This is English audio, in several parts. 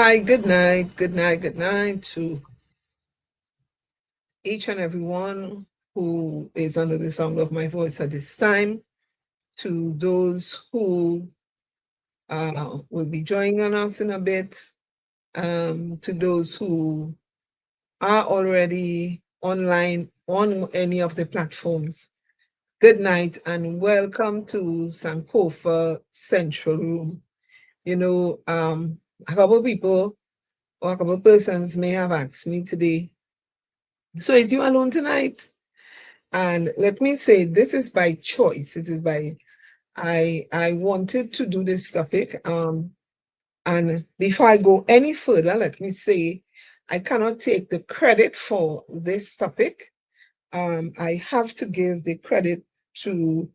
Hi, good night to each and everyone who is under the sound of my voice at this time, to those who will be joining us in a bit, to those who are already online on any of the platforms. Good night and welcome to Sankofa Central Room. You know, a couple of people or a couple of persons may have asked me today, so is you alone tonight? And let me say, this is by choice. It is by, I wanted to do this topic. And before I go any further, let me say, I cannot take the credit for this topic. I have to give the credit to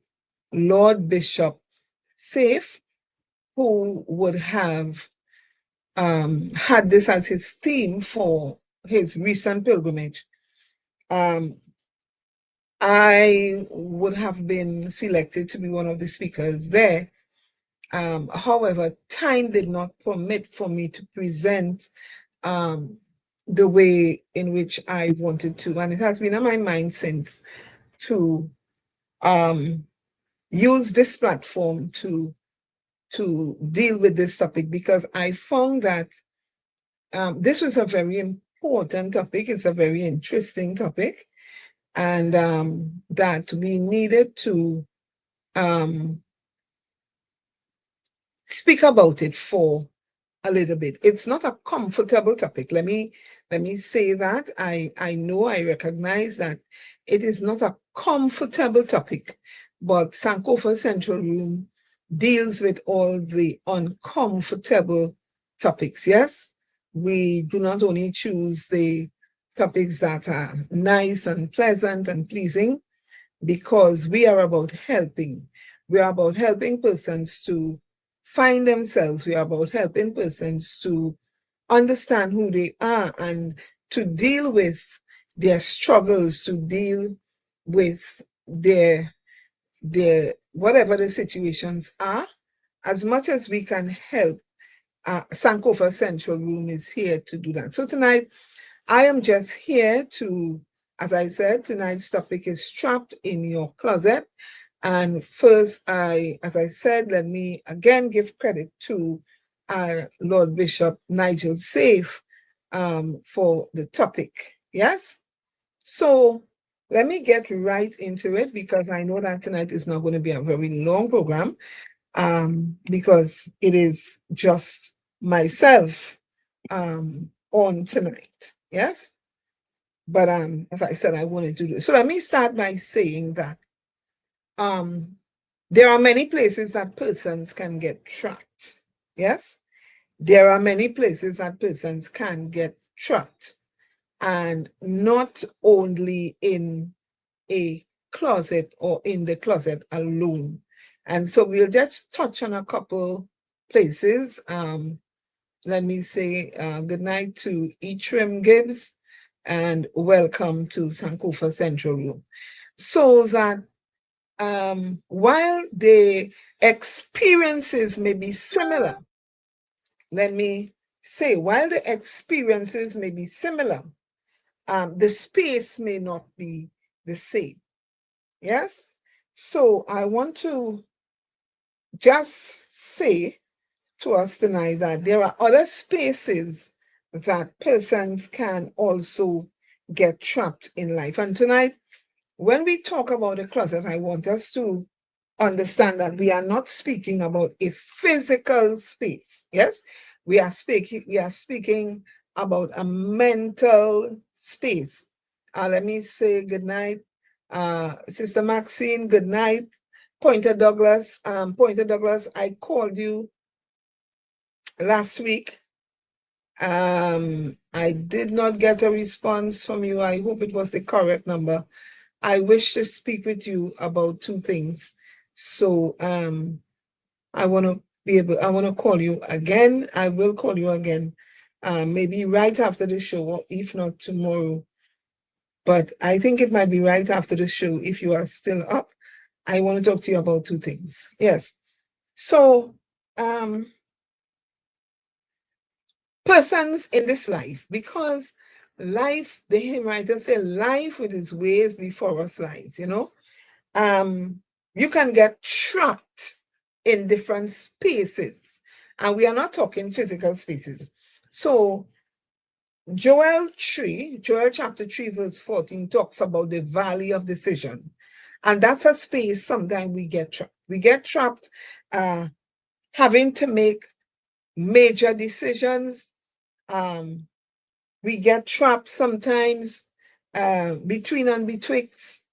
Lord Bishop Safe, who would have had this as his theme for his recent pilgrimage. I would have been selected to be one of the speakers there. However, time did not permit for me to present the way in which I wanted to. And it has been on my mind since to use this platform to deal with this topic, because I found that this was a very important topic. It's a very interesting topic. And that we needed to speak about it for a little bit. It's not a comfortable topic. Let me say that. I know, I recognize that it is not a comfortable topic, but Sankofa Central Room deals with all the uncomfortable topics. Yes, we do not only choose the topics that are nice and pleasant and pleasing, because we are about helping. We are about helping persons to find themselves. We are about helping persons to understand who they are and to deal with their struggles, to deal with their whatever the situations are. As much as we can help, Sankofa Central Room is here to do that. So tonight, I am just here to, as I said, tonight's topic is trapped in your closet. And first, as I said, let me again give credit to Lord Bishop Nigel Safe for the topic. Yes? So let me get right into it, because I know that tonight is not going to be a very long program, because it is just myself on tonight. Yes? But as I said, I wanted to do it. So let me start by saying that there are many places that persons can get trapped. Yes? There are many places that persons can get trapped, and not only in a closet or in the closet alone. And so we'll just touch on a couple places. Let me say good night to Eatrim Gibbs and welcome to Sankofa Central Room. So that while the experiences may be similar, let me say, while the experiences may be similar, the space may not be the same. Yes? So I want to just say to us tonight that there are other spaces that persons can also get trapped in life. And tonight, when we talk about a closet, I want us to understand that we are not speaking about a physical space. Yes, we are speaking about a mental space. Let me say good night, Sister Maxine. Good night, Pointer Douglas. Pointer Douglas, I called you last week. I did not get a response from you. I hope it was the correct number. I wish to speak with you about two things. So I want to call you again. I will call you again, maybe right after the show, or if not tomorrow. But I think it might be right after the show if you are still up. I want to talk to you about two things. Yes. So persons in this life, because life, the hymn writer said, life with its ways before us lies, you know. You can get trapped in different spaces, and we are not talking physical spaces. So Joel chapter 3, verse 14 talks about the valley of decision. And that's a space sometimes we get trapped. We get trapped having to make major decisions. We get trapped sometimes between and betwixt.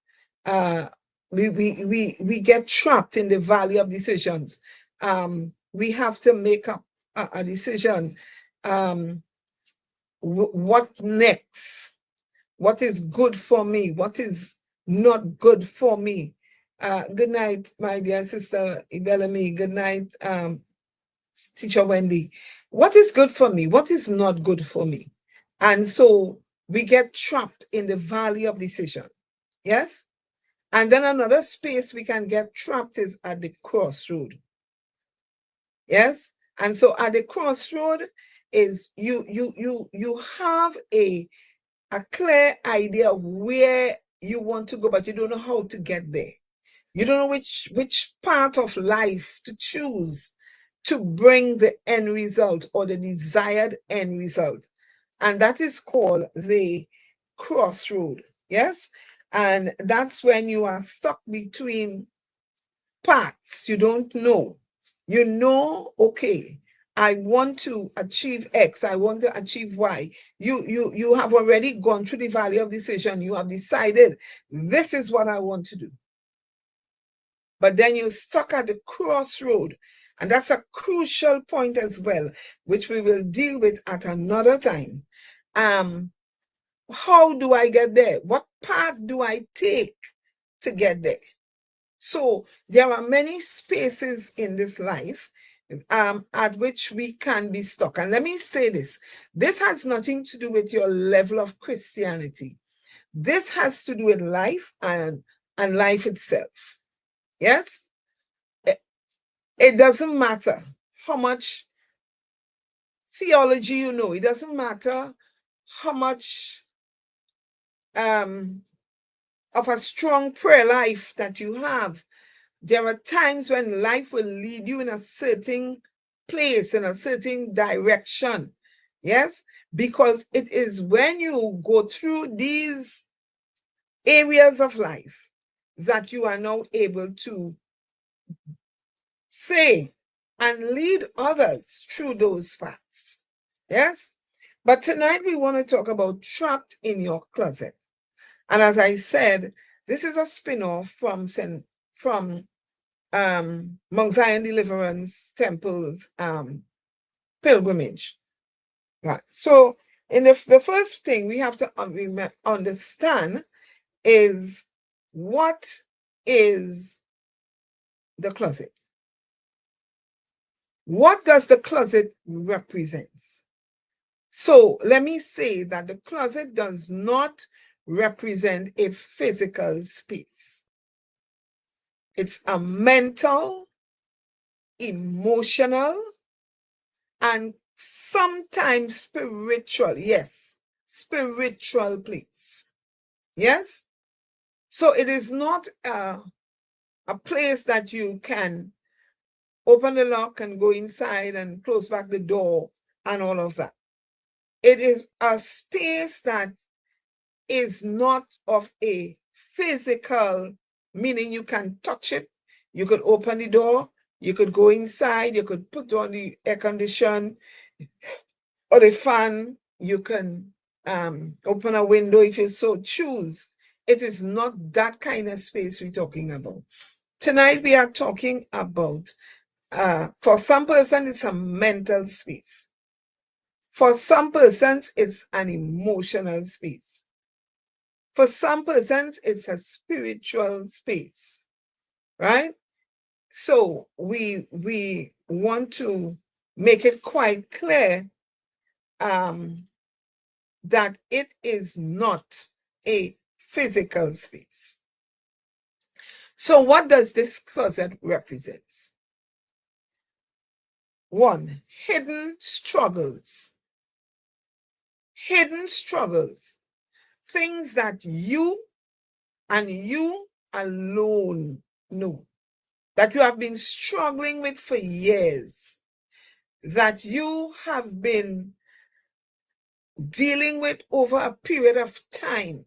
We get trapped in the valley of decisions. We have to make up a decision. What next? What is good for me? What is not good for me? Good night, my dear sister Ibelami. Good night, Teacher Wendy. What is good for me? What is not good for me? And so we get trapped in the valley of decision. Yes? And then another space we can get trapped is at the crossroad. Yes? And so at the crossroad is you have a clear idea of where you want to go, but you don't know how to get there. You don't know which part of life to choose to bring the end result or the desired end result. And that is called the crossroad. Yes? And that's when you are stuck between paths you don't know. You know, okay, I want to achieve X, I want to achieve Y. You have already gone through the valley of decision. You have decided this is what I want to do. But then you're stuck at the crossroad. And that's a crucial point as well, which we will deal with at another time. How do I get there? What path do I take to get there? So there are many spaces in this life at which we can be stuck. And let me say this. This has nothing to do with your level of Christianity. This has to do with life and life itself. Yes? It doesn't matter how much theology you know. It doesn't matter how much of a strong prayer life that you have. There are times when life will lead you in a certain place, in a certain direction. Yes? Because it is when you go through these areas of life that you are now able to say and lead others through those paths. Yes? But tonight we want to talk about trapped in your closet. And as I said, this is a spin-off from Mount Zion Deliverance Temple's pilgrimage. Right. So in the first thing we have to understand is, what is the closet? What does the closet represent? So let me say that the closet does not represent a physical space. It's a mental, emotional, and sometimes spiritual, yes, spiritual place. Yes? So it is not a place that you can open the lock and go inside and close back the door and all of that. It is a space that is not of a physical, meaning you can touch it. You could open the door, you could go inside, you could put on the air condition or the fan, you can open a window if you so choose. It is not that kind of space we're talking about. Tonight we are talking about, for some person, it's a mental space. For some persons, it's an emotional space. For some persons, it's a spiritual space, right? So we want to make it quite clear that it is not a physical space. So what does this closet represent? 1, hidden struggles hidden struggles, things that you and you alone know, that you have been struggling with for years, that you have been dealing with over a period of time,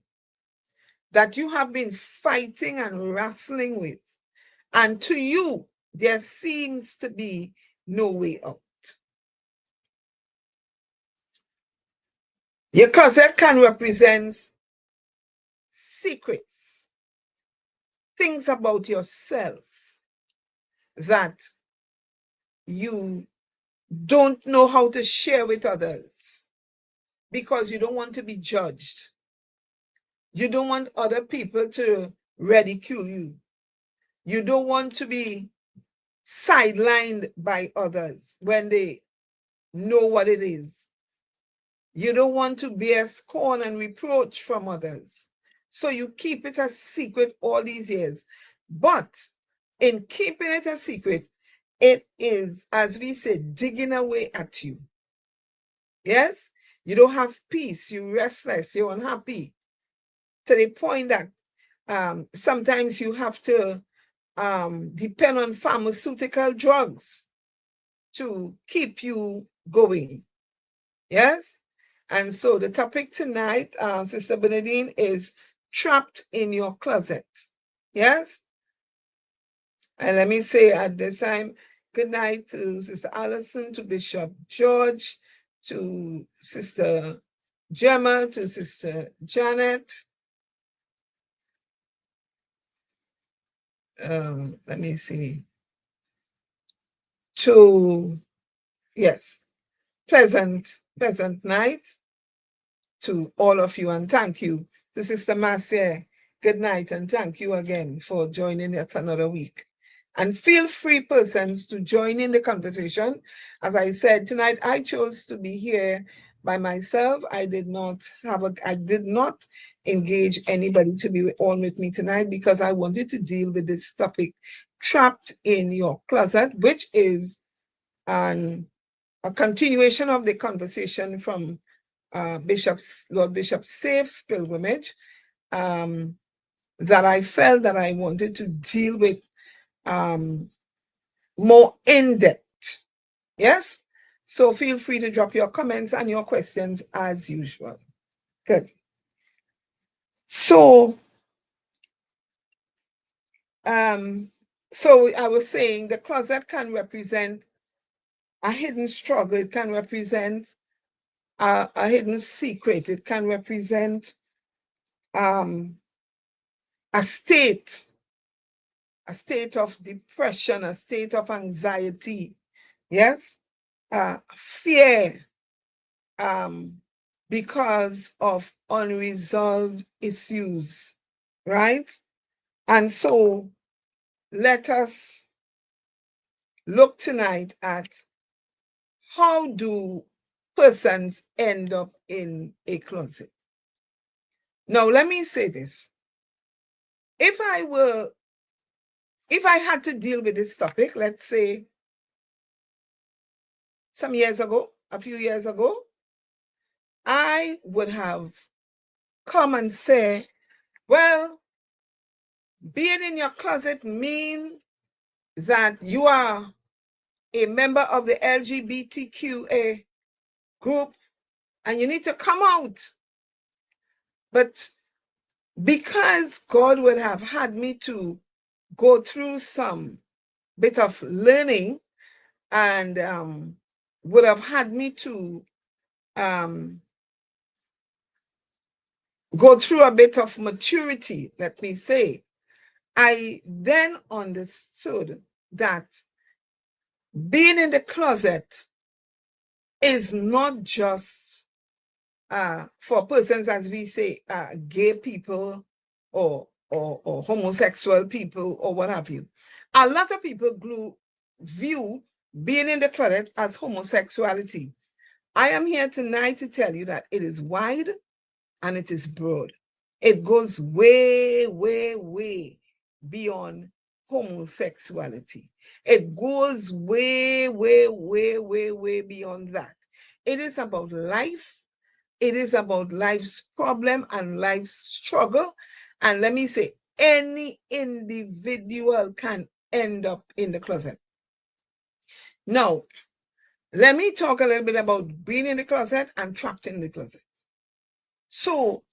that you have been fighting and wrestling with, and to you, there seems to be no way out. Your closet can represent secrets, things about yourself that you don't know how to share with others because you don't want to be judged. You don't want other people to ridicule you. You don't want to be sidelined by others when they know what it is. You don't want to bear scorn and reproach from others. So you keep it a secret all these years. But in keeping it a secret, it is, as we say, digging away at you. Yes? You don't have peace. You're restless. You're unhappy. To the point that sometimes you have to depend on pharmaceutical drugs to keep you going. Yes? And so the topic tonight, Sister Bernadine, is trapped in your closet. Yes? And let me say at this time, good night to Sister Allison, to Bishop George, to Sister Gemma, to Sister Janet. Let me see. Yes, pleasant night to all of you, and thank you to Sister Marcia. Good night, and thank you again for joining yet another week. And feel free, persons, to join in the conversation. As I said, tonight I chose to be here by myself. I did not engage anybody to be on with me tonight because I wanted to deal with this topic, trapped in your closet, which is a continuation of the conversation from Lord Bishop Safe's pilgrimage, that I felt that I wanted to deal with more in depth. Yes? So feel free to drop your comments and your questions as usual. Good. So I was saying the closet can represent a hidden struggle. It can represent a hidden secret. It can represent a state of depression, a state of anxiety. Yes? Fear, because of unresolved issues, right? And so let us look tonight at how do persons end up in a closet. Now, let me say this. If I had to deal with this topic, let's say a few years ago, I would have come and say, well, being in your closet means that you are a member of the LGBTQA group and you need to come out. But because God would have had me to go through some bit of learning and would have had me to go through a bit of maturity, let me say, I then understood that being in the closet is not just for persons, as we say, gay people or homosexual people or what have you. A lot of people view being in the closet as homosexuality. I am here tonight to tell you that it is wide and it is broad. It goes way, way, way beyond homosexuality. It goes way, way, way, way, way beyond that. It is about life. It is about life's problem and life's struggle. And let me say, any individual can end up in the closet. Now, let me talk a little bit about being in the closet and trapped in the closet. So,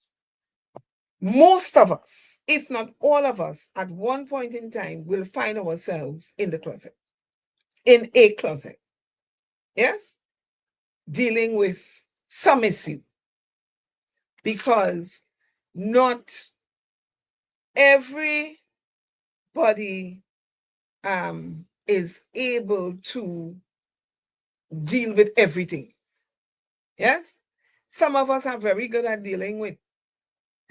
most of us, if not all of us, at one point in time will find ourselves in the closet, in a closet. Yes? Dealing with some issue. Because not everybody is able to deal with everything. Yes? Some of us are very good at dealing with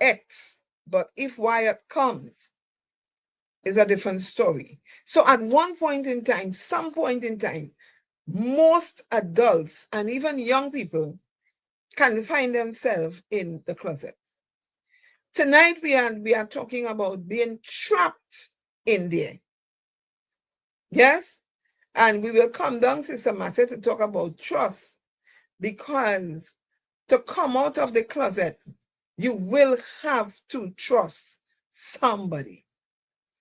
X, but if Y comes, is a different story. So at one point in time, some point in time, most adults and even young people can find themselves in the closet. Tonight we are talking about being trapped in there. Yes? And we will come down, Sister Marcia, to talk about trust, because to come out of the closet, you will have to trust somebody.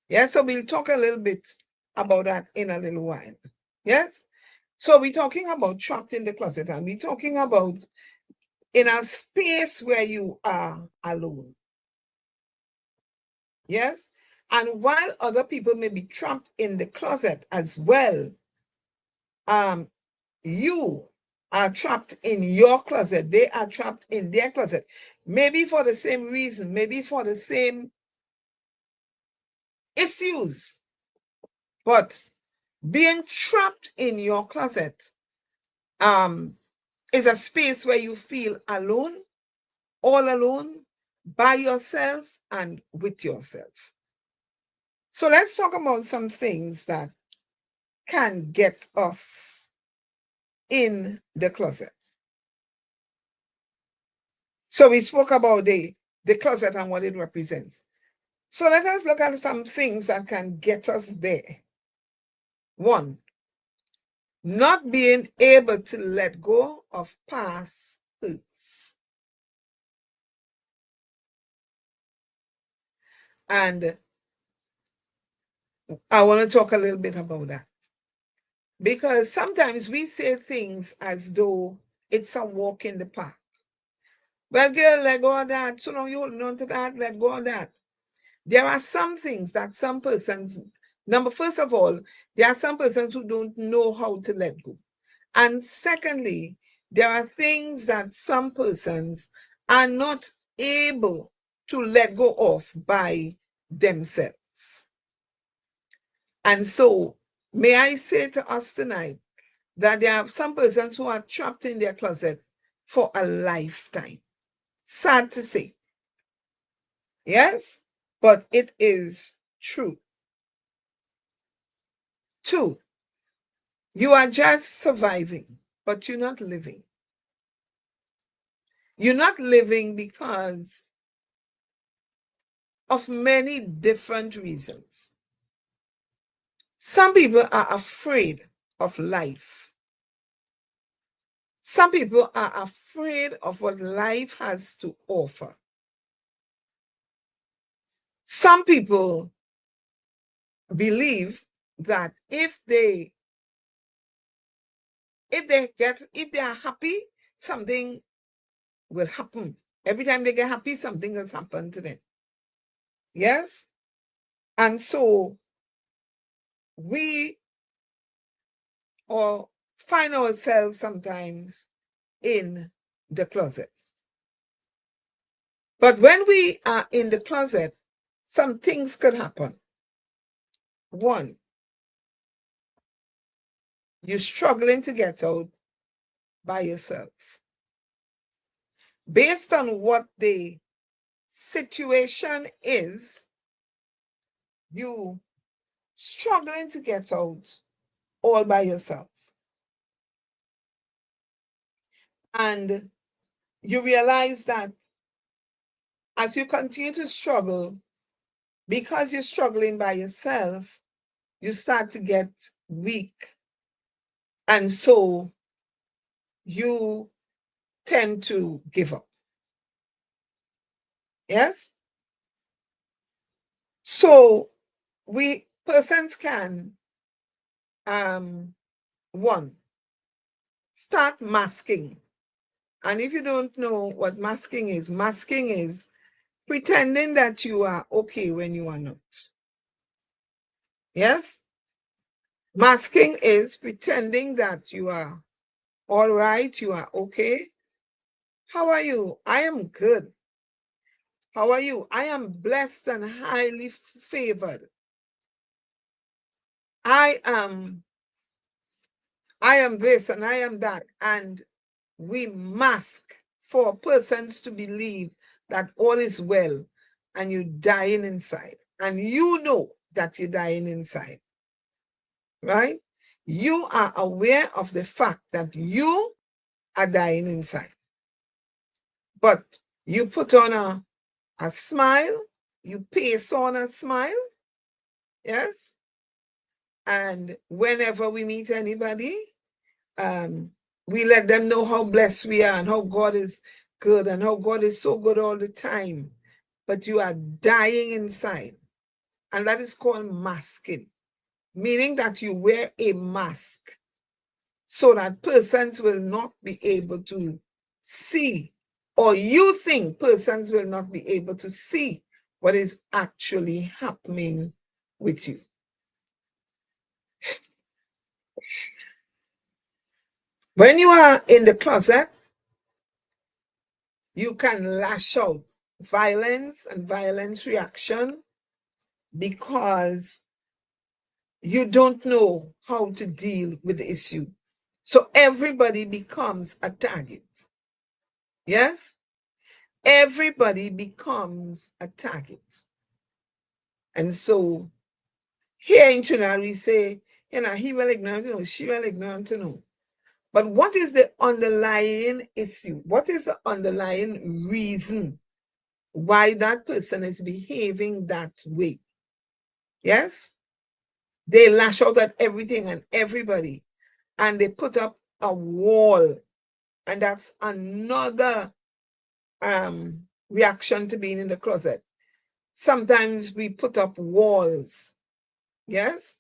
Yes, so we'll talk a little bit about that in a little while. Yes? So we're talking about trapped in the closet, and we're talking about in a space where you are alone. Yes? And while other people may be trapped in the closet as well, you are trapped in your closet. They are trapped in their closet. Maybe for the same reason, maybe for the same issues. But being trapped in your closet is a space where you feel alone, all alone, by yourself and with yourself. So let's talk about some things that can get us in the closet. So we spoke about the closet and what it represents. So let us look at some things that can get us there. One, not being able to let go of past hurts. And I want to talk a little bit about that. Because sometimes we say things as though it's a walk in the park. Well, girl, let go of that. So long you holding on to that, let go of that. There are some things that some persons, first of all, there are some persons who don't know how to let go. And secondly, there are things that some persons are not able to let go of by themselves. And so, may I say to us tonight that there are some persons who are trapped in their closet for a lifetime. Sad to say. Yes, but it is true. Two, you are just surviving, but you're not living. You're not living because of many different reasons. Some people are afraid of life. Some people are afraid of what life has to offer. Some people believe that if they are happy, something will happen. Every time they get happy, something has happened to them. Yes? And so we find ourselves sometimes in the closet. But when we are in the closet, some things could happen. One, you're struggling to get out by yourself. Based on what the situation is, you struggling to get out all by yourself. And you realize that as you continue to struggle, because you're struggling by yourself, you start to get weak. And so you tend to give up. Yes? So persons can, one, start masking. And if you don't know what masking is pretending that you are okay when you are not. Yes? Masking is pretending that you are all right, you are okay. How are you? I am good. How are you? I am blessed and highly favored. I am this and I am that. And we mask for persons to believe that all is well and you're dying inside. And you know that you're dying inside. Right? You are aware of the fact that you are dying inside. But you put on a smile, you paste on a smile, yes? And whenever we meet anybody, we let them know how blessed we are and how God is good and how God is so good all the time. But you are dying inside. And that is called masking, meaning that you wear a mask so that persons will not be able to see, or you think persons will not be able to see what is actually happening with you. When you are in the closet, you can lash out violence and violent reaction because you don't know how to deal with the issue. So everybody becomes a target. Yes? Everybody becomes a target. And so here in Trinidad, we say, he will ignorant to know, she will ignorant to know. But what is the underlying issue? What is the underlying reason why that person is behaving that way? Yes? They lash out at everything and everybody, and they put up a wall. And that's another reaction to being in the closet. Sometimes we put up walls. Yes?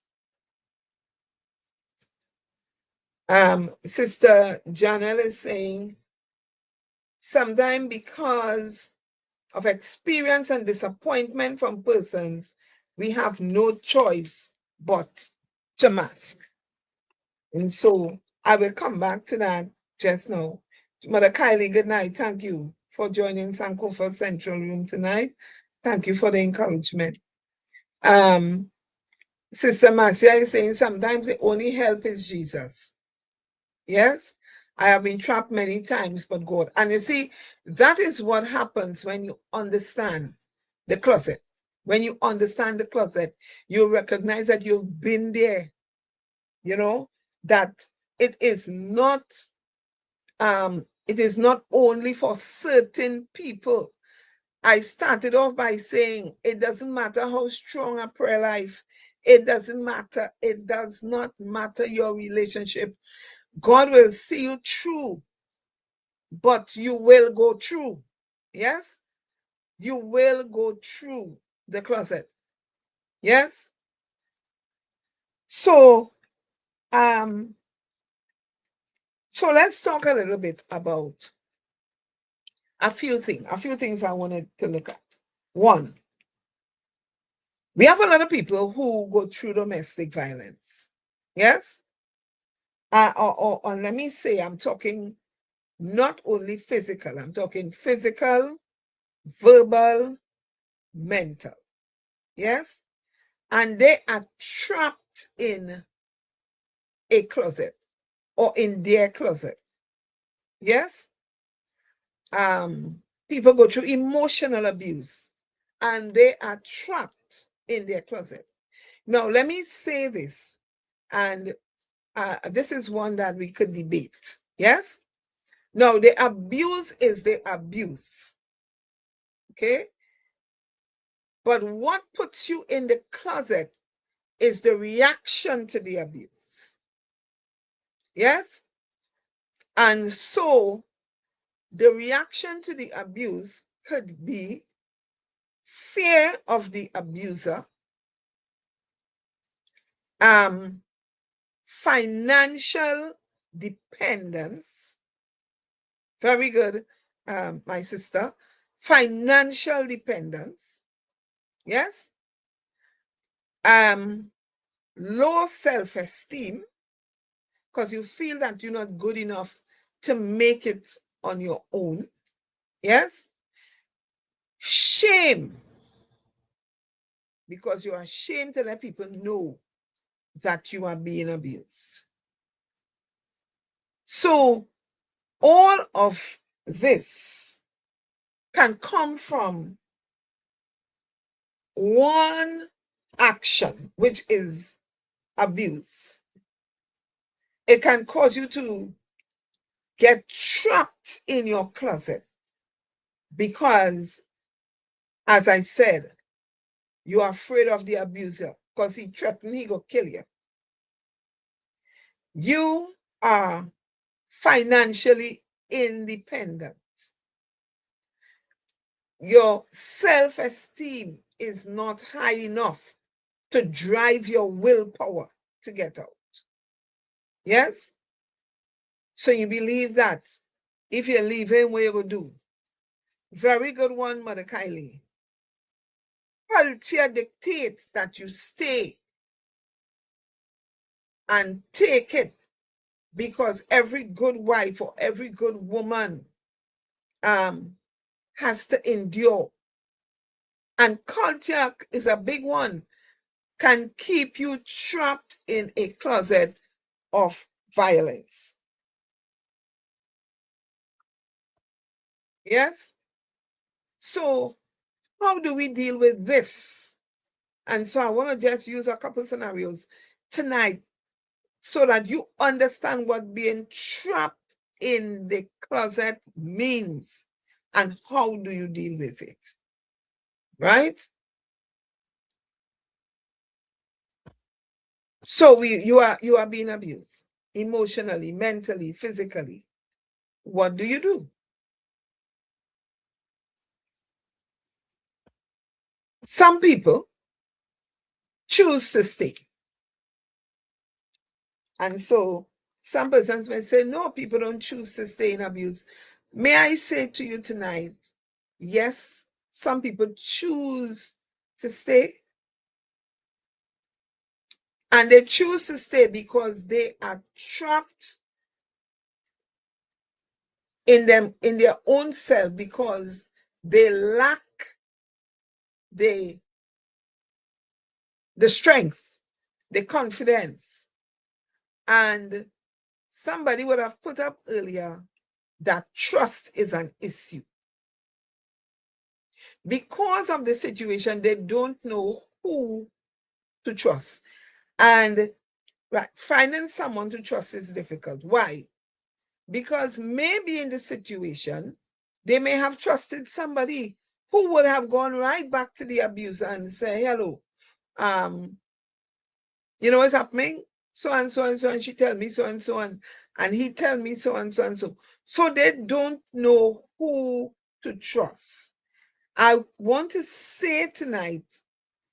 Sister Janelle is saying, sometimes because of experience and disappointment from persons, we have no choice but to mask. And so I will come back to that just now. Mother Kylie, good night. Thank you for joining Sankofa Central Room tonight. Thank you for the encouragement. Sister Marcia is saying sometimes the only help is Jesus. Yes, I have been trapped many times, but God. And you see, that is what happens when you understand the closet. When you understand the closet, you recognize that you've been there, that it is not only for certain people. I started off by saying it doesn't matter how strong a prayer life, it doesn't matter. It does not matter your relationship. God will see you through, but you will go through. Yes? You will go through the closet. Yes? So let's talk a little bit about a few things I wanted to look at. One, we have a lot of people who go through domestic violence. Yes? Or let me say, I'm talking not only physical, I'm talking physical, verbal, mental. Yes? And they are trapped in a closet or in their closet. Yes? People go through emotional abuse and they are trapped in their closet. Now, let me say this, and this is one that we could debate. Yes? Now, the abuse is the abuse. Okay? But what puts you in the closet is the reaction to the abuse. Yes? And so the reaction to the abuse could be fear of the abuser, financial dependence. Very good, my sister. Financial dependence. Yes. Low self-esteem, because you feel that you're not good enough to make it on your own. Yes. Shame, because you are ashamed to let people know that you are being abused. So all of this can come from one action, which is abuse. It can cause you to get trapped in your closet because, as I said, you are afraid of the abuser because he threatened he will kill you. You are financially independent. Your self-esteem is not high enough to drive your willpower to get out. Yes? So you believe that if you leave him, what you will do? Very good one, Mother Kylie. Culture dictates that you stay and take it, because every good wife or every good woman has to endure. And culture is a big one, can keep you trapped in a closet of violence. Yes? So how do we deal with this? And so I want to just use a couple scenarios tonight so that you understand what being trapped in the closet means and how do you deal with it. Right? So you are being abused emotionally, mentally, physically. What do you do? Some people choose to stay. And so some persons may say, no, people don't choose to stay in abuse. May I say to you tonight, yes, some people choose to stay. And they choose to stay because they are trapped in their own self, because they lack the strength, the confidence. And somebody would have put up earlier that trust is an issue. Because of the situation, they don't know who to trust. And right, finding someone to trust is difficult. Why? Because maybe in the situation, they may have trusted somebody who would have gone right back to the abuser and say, hello, you know what's happening? So and so and so, and she tell me so and so, and he tell me so and so and so. So they don't know who to trust. I want to say tonight,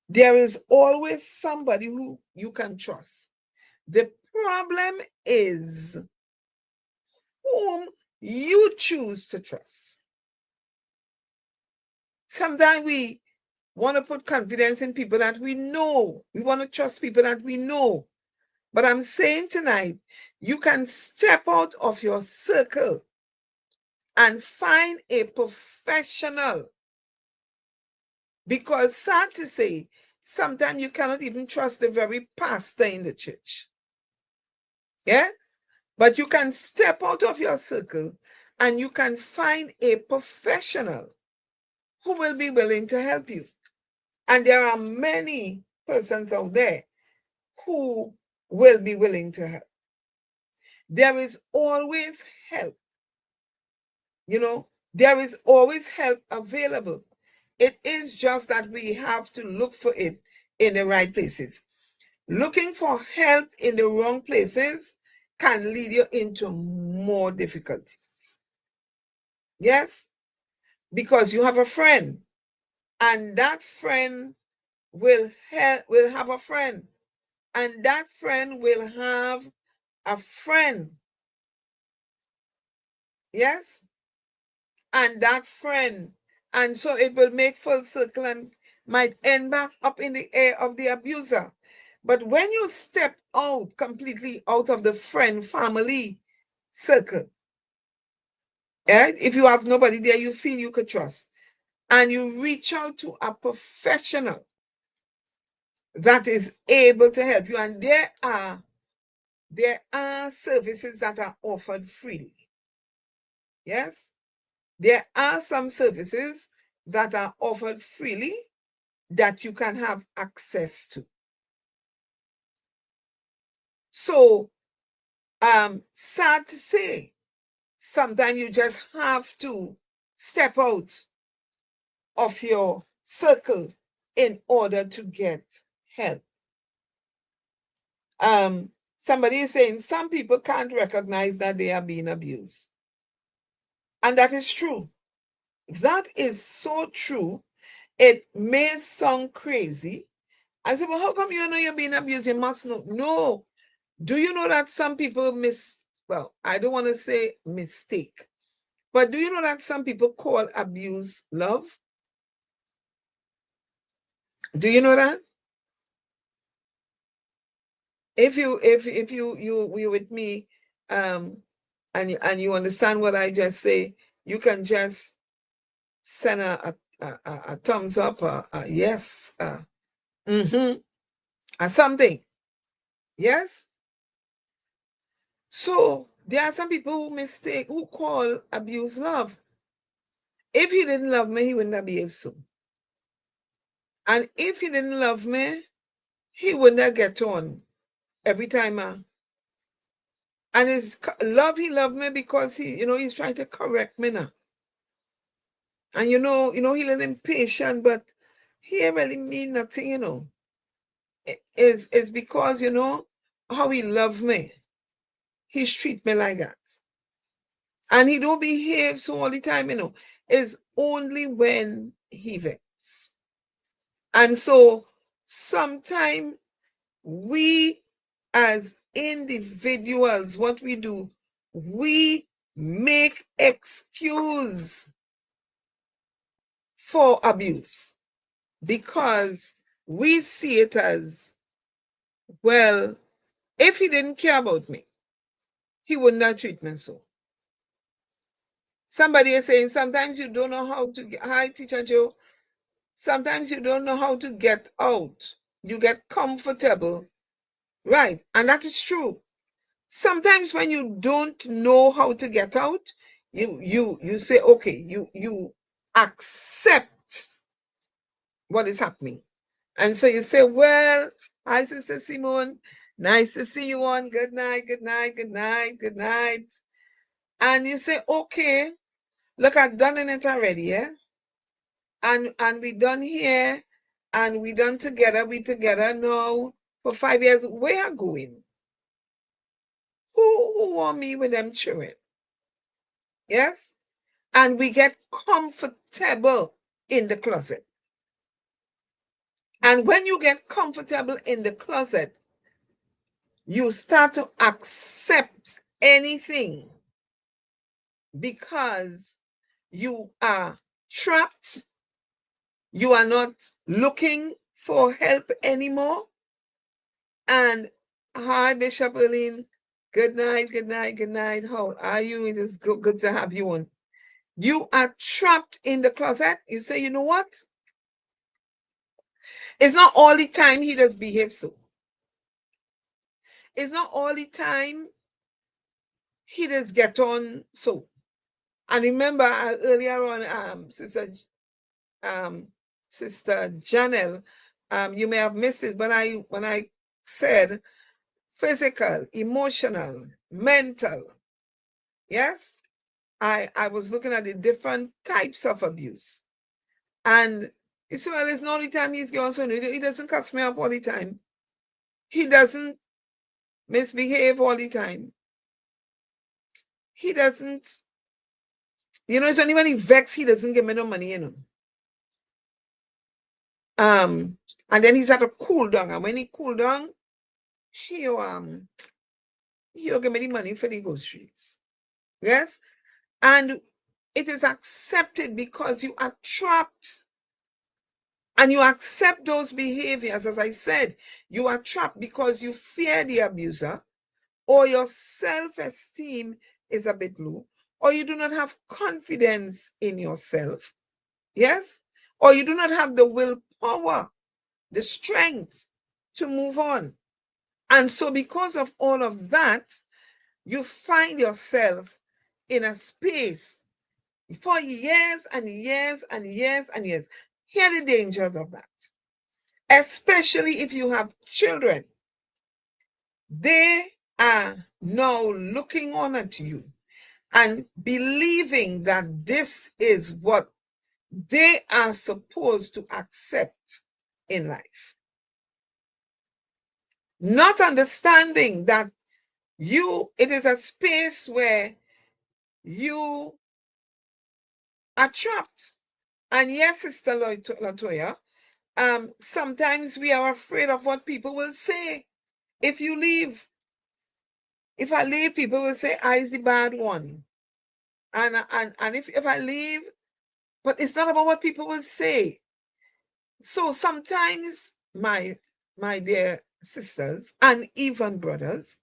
there is always somebody who you can trust. The problem is whom you choose to trust. Sometimes we want to put confidence in people that we know. We want to trust people that we know. But I'm saying tonight, you can step out of your circle and find a professional. Because sad to say, sometimes you cannot even trust the very pastor in the church. Yeah? But you can step out of your circle and you can find a professional who will be willing to help you. And there are many persons out there who will be willing to help. There is always help. You know, there is always help available. It is just that we have to look for it in the right places. Looking for help in the wrong places can lead you into more difficulties. Yes, because you have a friend and that friend will have a friend, and that friend will have a friend. Yes, and that friend, and so it will make full circle and might end back up in the air of the abuser. But when you step out completely out of the friend family circle, if you have nobody there you feel you could trust, and you reach out to a professional that is able to help you, and there are services that are offered freely. Yes, there are some services that are offered freely that you can have access to. So, sad to say, sometimes you just have to step out of your circle in order to get help. Somebody is saying some people can't recognize that they are being abused. And that is true. That is so true. It may sound crazy. I said, well, how come you know you're being abused? You must know. No. Do you know that some people well, I don't want to say mistake, but do you know that some people call abuse love? Do you know that? If you with me, and you understand what I just say, you can just send a thumbs up, a yes, something. Yes. So there are some people who call abuse love. If he didn't love me, he wouldn't have behaved so. And if he didn't love me, he wouldn't have get on every time. And his love, he loved me because he's trying to correct me now. And he a little impatient, but he ain't really mean nothing. It's because, how he loved me. He treat me like that. And he don't behave so all the time, It's only when he vex. And so sometimes we as individuals, what we do, we make excuse for abuse because we see it as, well, if he didn't care about me, he wouldn't have treated me so. Somebody is saying sometimes you don't know how to hi Teacher Joe, sometimes you don't know how to get out. You get comfortable. Right. And that is true. Sometimes when you don't know how to get out, you say, okay, you accept what is happening. And so you say, well, hi, Sister Simone. Nice to see you on. Good night, good night, good night, good night. And you say, okay, look, I've done it already, yeah? And we done here, and we done together, we together now for 5 years. Where are going? Who want me with them children? Yes? And we get comfortable in the closet. And when you get comfortable in the closet, you start to accept anything because you are trapped. You are not looking for help anymore. And hi, Bishop Eileen. Good night, good night, good night. How are you? It is good to have you on. You are trapped in the closet. You say, you know what? It's not all the time he does behave so. It's not all the time he does get on so. And remember earlier on, Sister Janelle, you may have missed it, but when I said physical, emotional, mental, yes, I was looking at the different types of abuse. And it's well, it's not the time he's going so he doesn't cuss me up all the time. He doesn't misbehave all the time. He doesn't, it's only when he vex, he doesn't give me no money, And then he's at a cool down. And when he cool down, he'll give me the money for the groceries. Yes? And it is accepted because you are trapped. And you accept those behaviors. As I said, you are trapped because you fear the abuser, or your self-esteem is a bit low, or you do not have confidence in yourself. Yes? Or you do not have the willpower, the strength to move on. And so because of all of that, you find yourself in a space for years and years and years and years. Here are the dangers of that. Especially if you have children. They are now looking on at you and believing that this is what they are supposed to accept in life. Not understanding that it is a space where you are trapped. And yes, Sister Latoya, sometimes we are afraid of what people will say. If you leave, if I leave, people will say I is the bad one. And if I leave, but it's not about what people will say. So sometimes, my dear sisters and even brothers,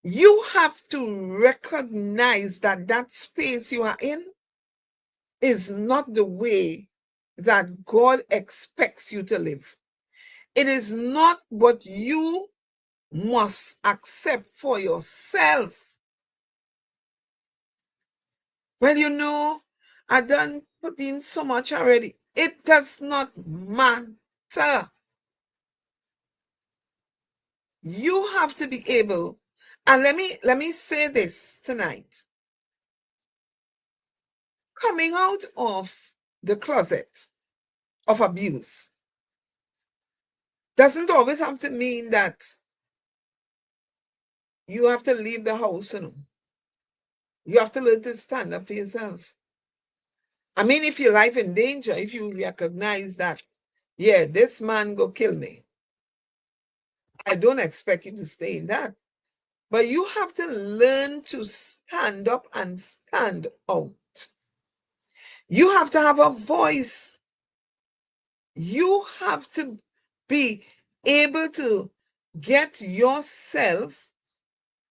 you have to recognize that that space you are in is not the way that God expects you to live. It is not what you must accept for yourself. Well, you know, I done put in so much already. It does not matter. You have to be able, and let me say this tonight. Coming out of the closet of abuse doesn't always have to mean that you have to leave the house, you know. You have to learn to stand up for yourself. I mean, if your life in danger, if you recognize that, yeah, this man go kill me, I don't expect you to stay in that. But you have to learn to stand up and stand out. You have to have a voice. You have to be able to get yourself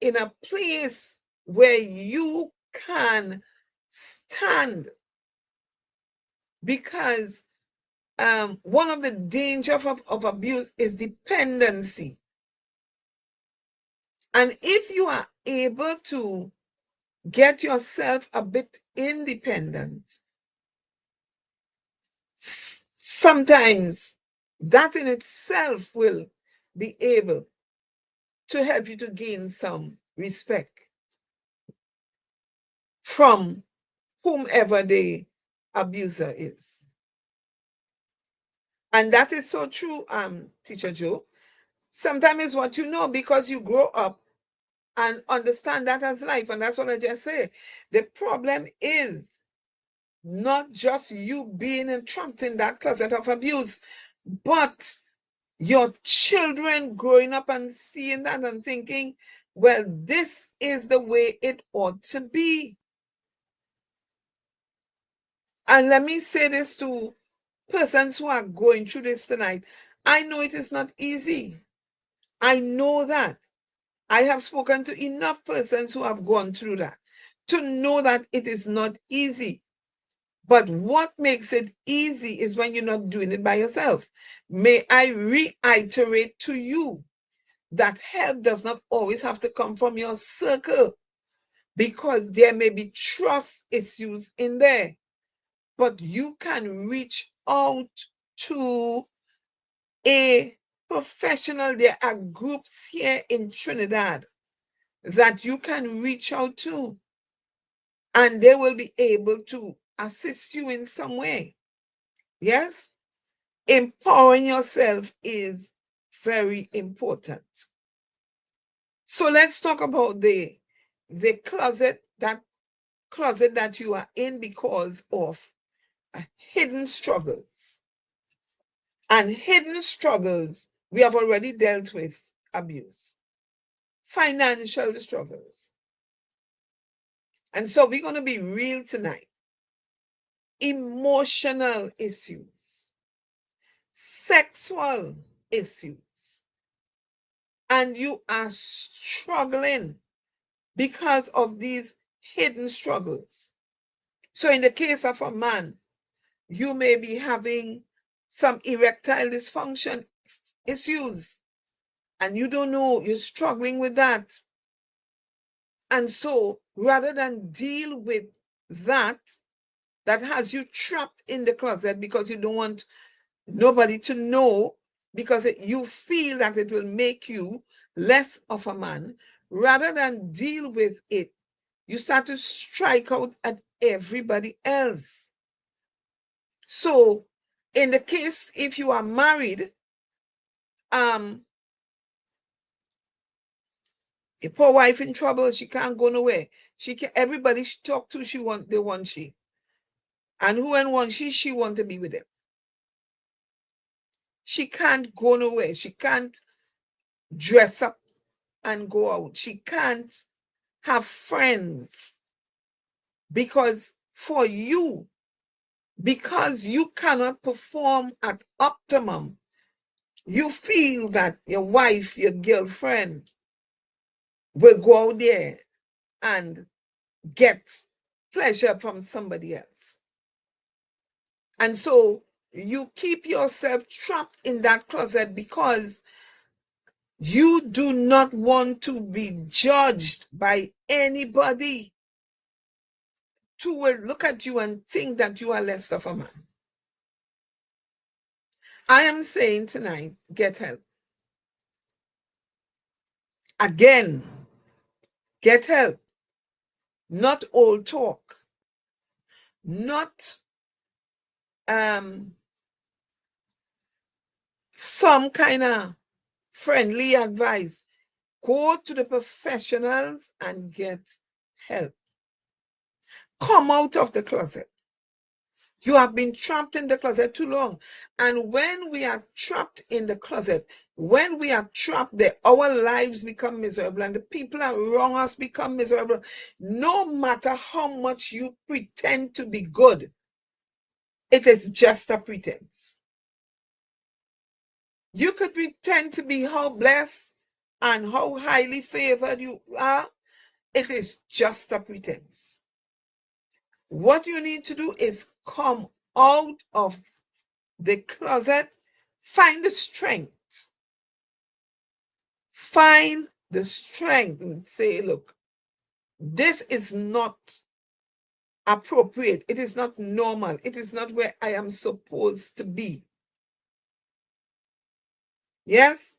in a place where you can stand. Because one of the dangers of abuse is dependency. And if you are able to get yourself a bit independent, sometimes that in itself will be able to help you to gain some respect from whomever the abuser is. And that is so true, Teacher Joe. Sometimes it's what you know because you grow up and understand that as life. And that's what I just said. The problem is not just you being entrapped in that closet of abuse, but your children growing up and seeing that and thinking, well, this is the way it ought to be. And let me say this to persons who are going through this tonight. I know it is not easy. I know that. I have spoken to enough persons who have gone through that to know that it is not easy. But what makes it easy is when you're not doing it by yourself. May I reiterate to you that help does not always have to come from your circle, because there may be trust issues in there. But you can reach out to a professional. There are groups here in Trinidad that you can reach out to, and they will be able to assist you in some way. Yes? Empowering yourself is very important. So let's talk about the closet that you are in because of hidden struggles. And hidden struggles, we have already dealt with abuse. Financial struggles. And so we're going to be real tonight. Emotional issues, sexual issues, and you are struggling because of these hidden struggles. So in the case of a man, you may be having some erectile dysfunction issues, and you don't know, you're struggling with that. And so rather than deal with that has you trapped in the closet because you don't want nobody to know, because you feel that it will make you less of a man, rather than deal with it, you start to strike out at everybody else. So in the case, if you are married, a poor wife in trouble, she can't go nowhere. She can, everybody she talk to, they want she. And who and want she want to be with them. She can't go nowhere. She can't dress up and go out. She can't have friends because for you, because you cannot perform at optimum, you feel that your wife, your girlfriend will go out there and get pleasure from somebody else. And so you keep yourself trapped in that closet because you do not want to be judged by anybody who will look at you and think that you are less of a man. I am saying tonight, get help. Again, get help. Not old talk. Not some kind of friendly advice. Go to the professionals and get help. Come out of the closet. You have been trapped in the closet too long. And when we are trapped in the closet, when we are trapped there, our lives become miserable and the people around us become miserable. No matter how much you pretend to be good, it is just a pretense. You could pretend to be how blessed and how highly favored you are. It is just a pretense. What you need to do is come out of the closet, find the strength. Find the strength and say, look, this is not appropriate. It is not normal. It is not where I am supposed to be. Yes?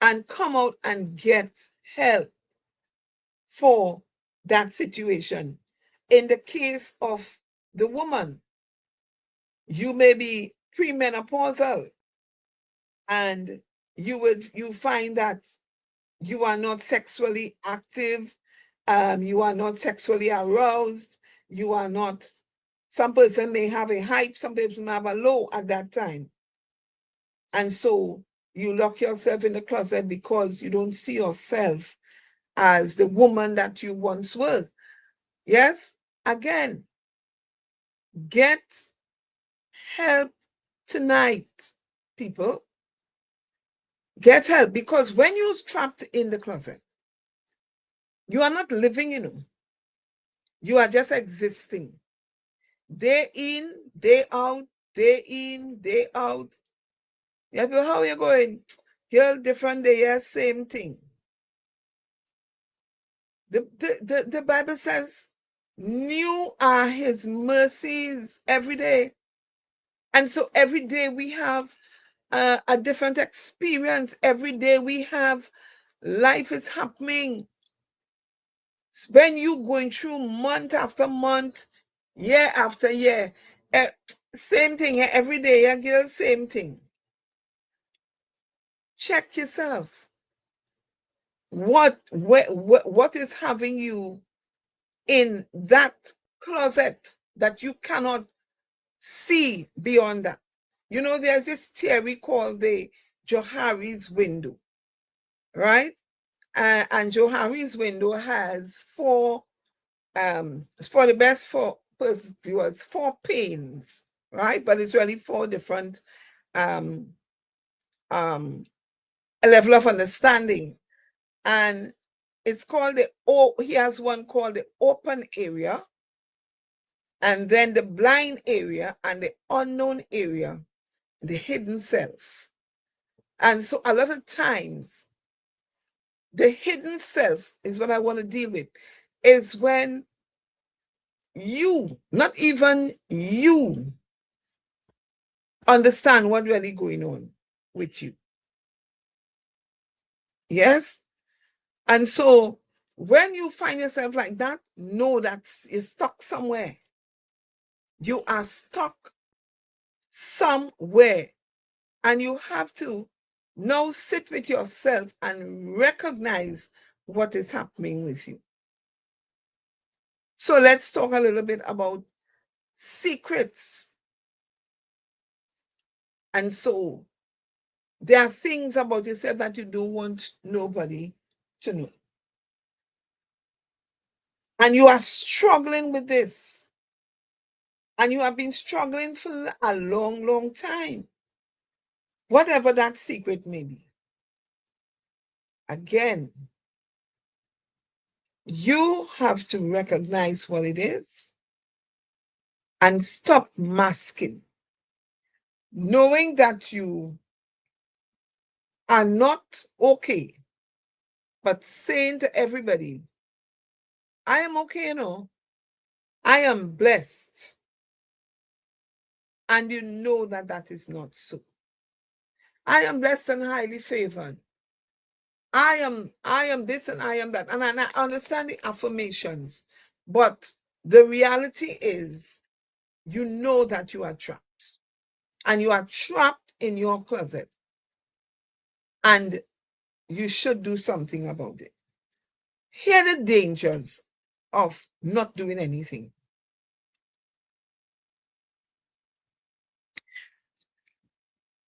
And come out and get help for that situation. In the case of the woman, you may be premenopausal and you find that you are not sexually active, you are not sexually aroused, you are not, some person may have a high, some people may have a low at that time. And so you lock yourself in the closet because you don't see yourself as the woman that you once were. Yes? Again, get help tonight, people. Get help, because when you're trapped in the closet, you are not living, you are just existing. Day in, day out, day in, day out. Yeah, but how are you going? Girl, different day, yeah, same thing. The Bible says, new are his mercies every day. And so every day we have a different experience. Every day we have, life is happening. When you going through month after month, year after year, same thing every day, yeah, girl, same thing. Check yourself. What is having you in that closet that you cannot see beyond that? You know, there's this theory called the Johari's window, right? And Johari's window has four, for the best for viewers, four panes, right? But it's really four different um, a level of understanding. And it's called he has one called the open area, and then the blind area, and the unknown area, the hidden self. And so a lot of times, the hidden self is what I want to deal with, is when you, not even you, understand what's really going on with you. Yes? And so when you find yourself like that, know that you're stuck somewhere. You are stuck somewhere. And you have to now sit with yourself and recognize what is happening with you. So let's talk a little bit about secrets. And so there are things about yourself that you don't want nobody to know. And you are struggling with this. And you have been struggling for a long, long time. Whatever that secret may be. Again, you have to recognize what it is and stop masking. Knowing that you are not okay, but saying to everybody, I am okay, you know. I am blessed. And you know that that is not so. I am blessed and highly favored. I am this and I am that. And I understand the affirmations, but the reality is you know that you are trapped. And you are trapped in your closet. And you should do something about it. Here are the dangers of not doing anything.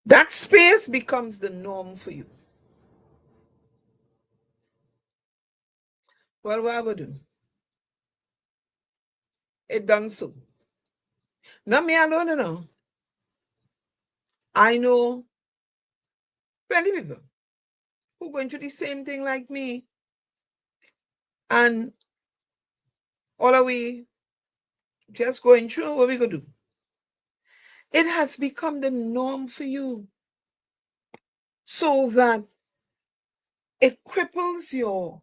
That space becomes the norm for you. Well, what would do? It done so. Not me alone, you know. I know plenty of people who going through the same thing like me. And all are we just going through what we gonna do? It has become the norm for you. So that it cripples your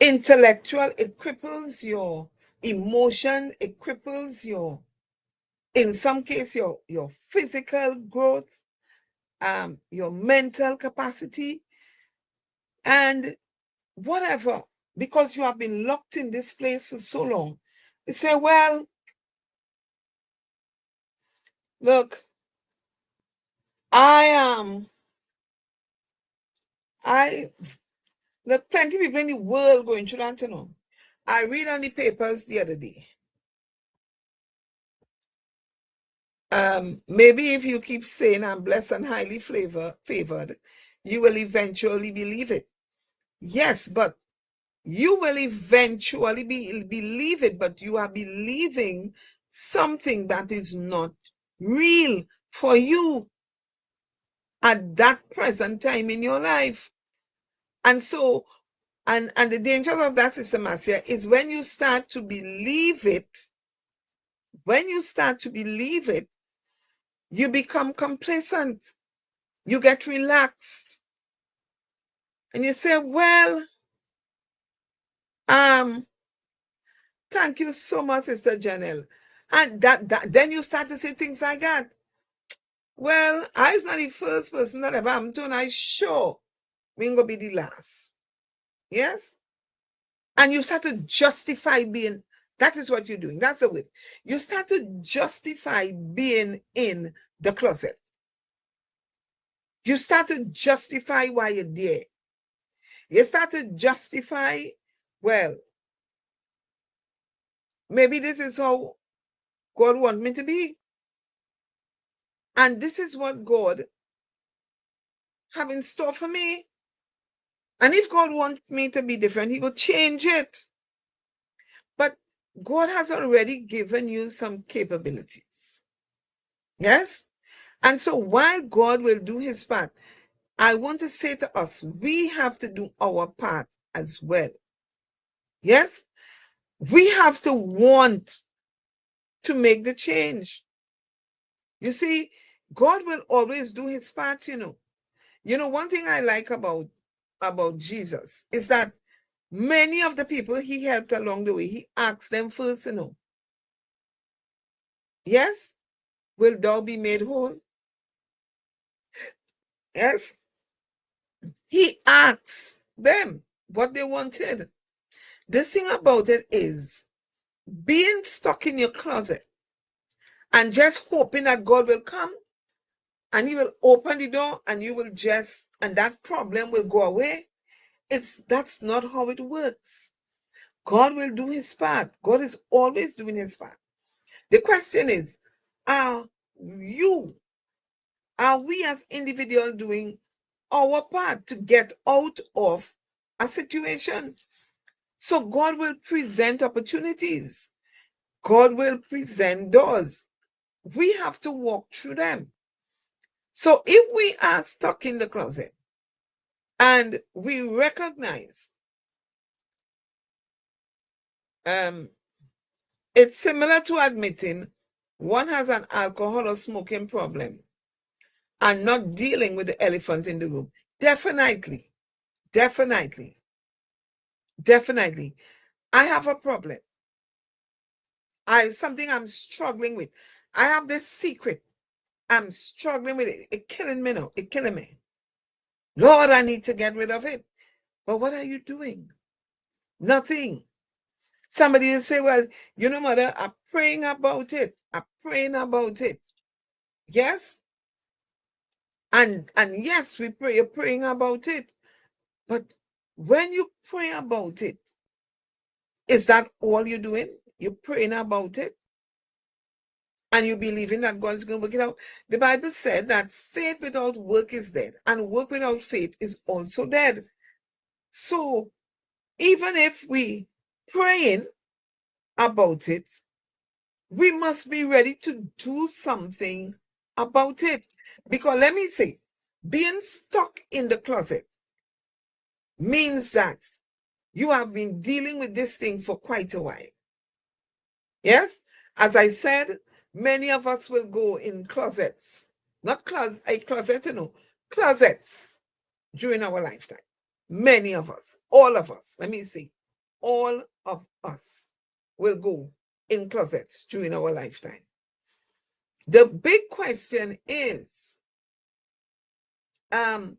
intellectual, it cripples your emotion, it cripples your, in some case, your physical growth, your mental capacity, and whatever, because you have been locked in this place for so long. You say, well, look, look, plenty of people in the world going through that, you know. I read on the papers the other day. Maybe if you keep saying I'm blessed and highly favored, you will eventually believe it. Yes, but you will eventually believe it, but you are believing something that is not real for you at that present time in your life. And so, and the danger of that, Sister Marcia, is when you start to believe it, you become complacent. You get relaxed. And you say, well, thank you so much, Sister Janelle. And then you start to say things like that. Well, I was not the first person that ever happened to, and I sure we ain't gonna be the last. Yes? And you start to justify being, that is what you're doing. That's the way. You start to justify being in the closet. You start to justify why you're there. You start to justify, well, Maybe this is how God wants me to be. And this is what God have in store for me. And if God wants me to be different, he will change it. But God has already given you some capabilities. Yes? And so while God will do his part, I want to say to us, we have to do our part as well. Yes? We have to want to make the change. You see, God will always do his part, you know. You know, one thing I like about Jesus is that many of the people he helped along the way, he asked them first, you know, yes, will thou be made whole? Yes. He asked them what they wanted. The thing about it is being stuck in your closet and just hoping that God will come and he will open the door and you will just, and that problem will go away. That's not how it works. God will do his part. God is always doing his part. The question is, are you, are we as individuals doing our part to get out of a situation? So God will present opportunities. God will present doors. We have to walk through them. So if we are stuck in the closet and we recognize it's similar to admitting one has an alcohol or smoking problem and not dealing with the elephant in the room. Definitely, definitely, definitely. I have a problem. Something I'm struggling with. I have this secret. I'm struggling with it. It's killing me now. It's killing me. Lord, I need to get rid of it. But what are you doing? Nothing. Somebody will say, well, you know, mother, I'm praying about it. I'm praying about it. Yes. And yes, we pray, you're praying about it. But when you pray about it, is that all you're doing? You're praying about it and you believing that God is going to work it out. The Bible said that faith without work is dead, and work without faith is also dead. So even if we praying about it, we must be ready to do something about it. Because let me say, being stuck in the closet means that you have been dealing with this thing for quite a while. Yes? As I said, many of us will go in closets. Not a closet, you know, closets during our lifetime. Many of us, all of us, let me say, all of us will go in closets during our lifetime. The big question is, how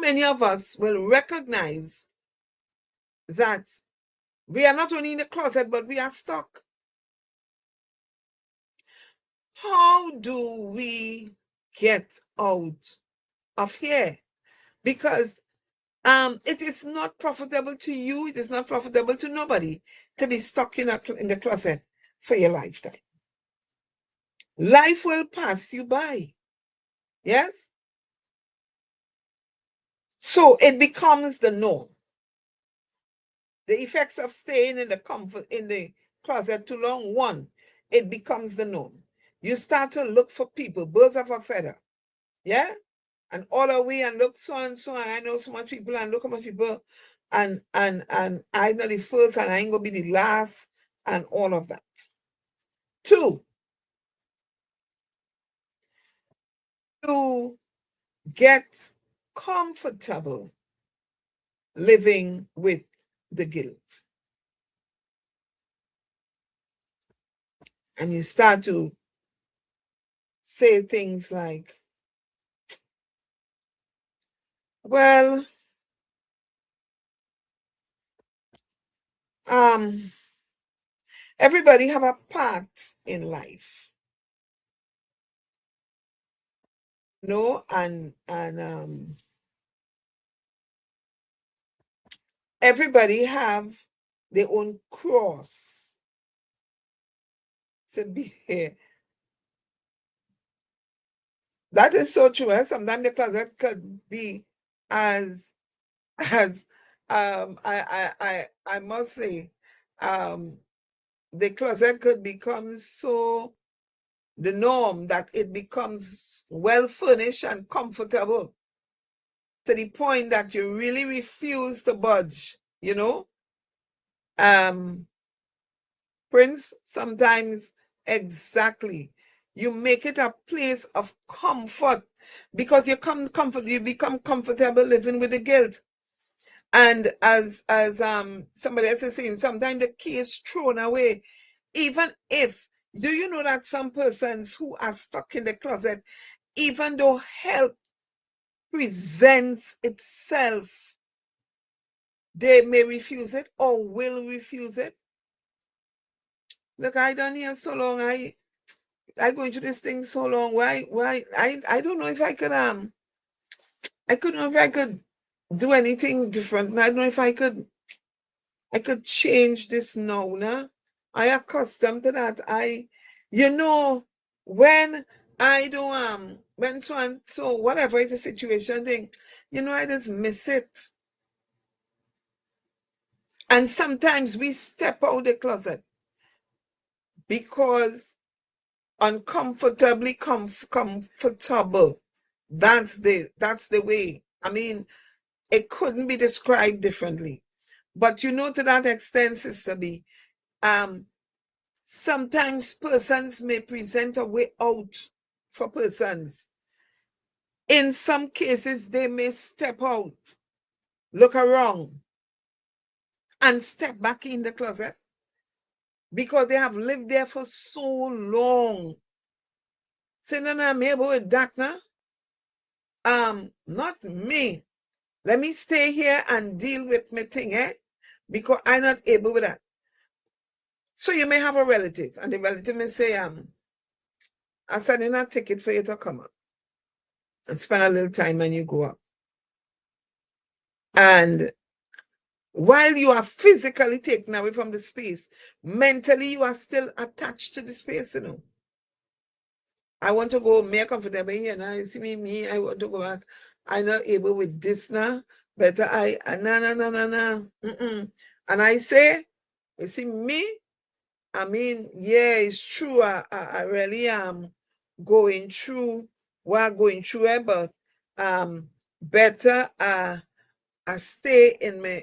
many of us will recognize that we are not only in the closet, but we are stuck? How do we get out of here? Because it is not profitable to you, it is not profitable to nobody to be stuck in the closet for your lifetime. Life will pass you by. Yes? So it becomes the norm. The effects of staying in the comfort in the closet too long, one, it becomes the norm. You start to look for people, birds of a feather. Yeah? And all away and look so and so, and I know so much people, and look how much people, and I'm not the first, and I ain't gonna be the last, and all of that. Two, you get comfortable living with the guilt. And you start to say things like, well, um, everybody have a part in life, no, and everybody have their own cross to be here. That is so true. Eh? Sometimes the closet could be as I must say, the closet could become so the norm that it becomes well furnished and comfortable to the point that you really refuse to budge, you know. Prince, sometimes exactly. You make it a place of comfort because you become comfortable living with the guilt. And as somebody else is saying, sometimes the key is thrown away. Even if, do you know that some persons who are stuck in the closet, even though help presents itself, they may refuse it or will refuse it. Look, I done here so long. I go into this thing so long. Why I don't know if I could I couldn't know if I could do anything different. I don't know if I could change this now, nah? I accustomed to that. You know, when I do when so and so whatever is the situation thing, you know, I just miss it. And sometimes we step out the closet because uncomfortably comfortable. That's the way. I mean, it couldn't be described differently. But you know, to that extent, Sister B, sometimes persons may present a way out for persons. In some cases, they may step out, look around, and step back in the closet because they have lived there for so long. Say, no, I'm able with that now. Not me. Let me stay here and deal with my thing, because I'm not able with that. So you may have a relative, and the relative may say, I send in a ticket for you to come up and spend a little time when you go up. And while you are physically taken away from the space, mentally you are still attached to the space, you know. I want to go more comfortable here now. You see me, I want to go back. I'm not able with this now. Better no. And I say, you see me, I mean, yeah, it's true. I really am going through what I'm going through it, but better I stay in my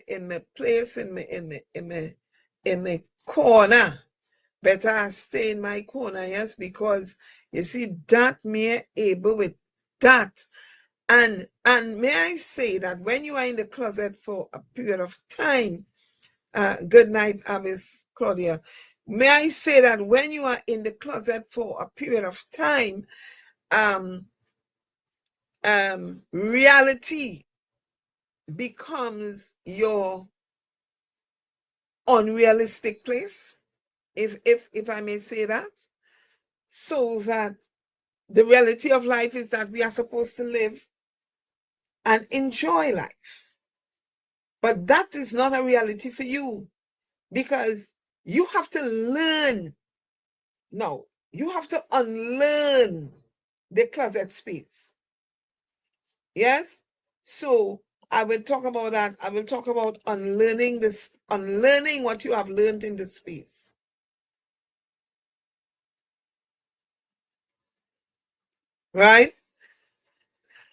place in my corner. Better I stay in my corner, yes, because you see that me able with that. And may I say that when you are in the closet for a period of time, good night, Miss Claudia. May I say that when you are in the closet for a period of time, reality becomes your unrealistic place, if I may say that. So that the reality of life is that we are supposed to live and enjoy life. But that is not a reality for you because you have to learn. No, you have to unlearn the closet space. Yes? So I will talk about that. I will talk about unlearning this, unlearning what you have learned in the space. Right?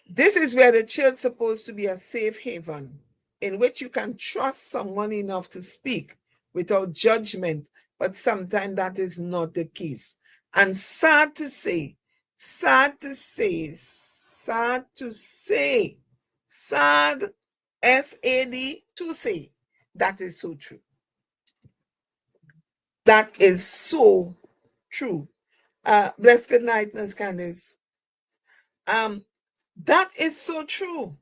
This is where the church is supposed to be a safe haven in which you can trust someone enough to speak without judgment, but sometimes that is not the case. And sad to say, sad, SAD, to say, that is so true. That is so true. Bless good night, Miss Candice. That is so true.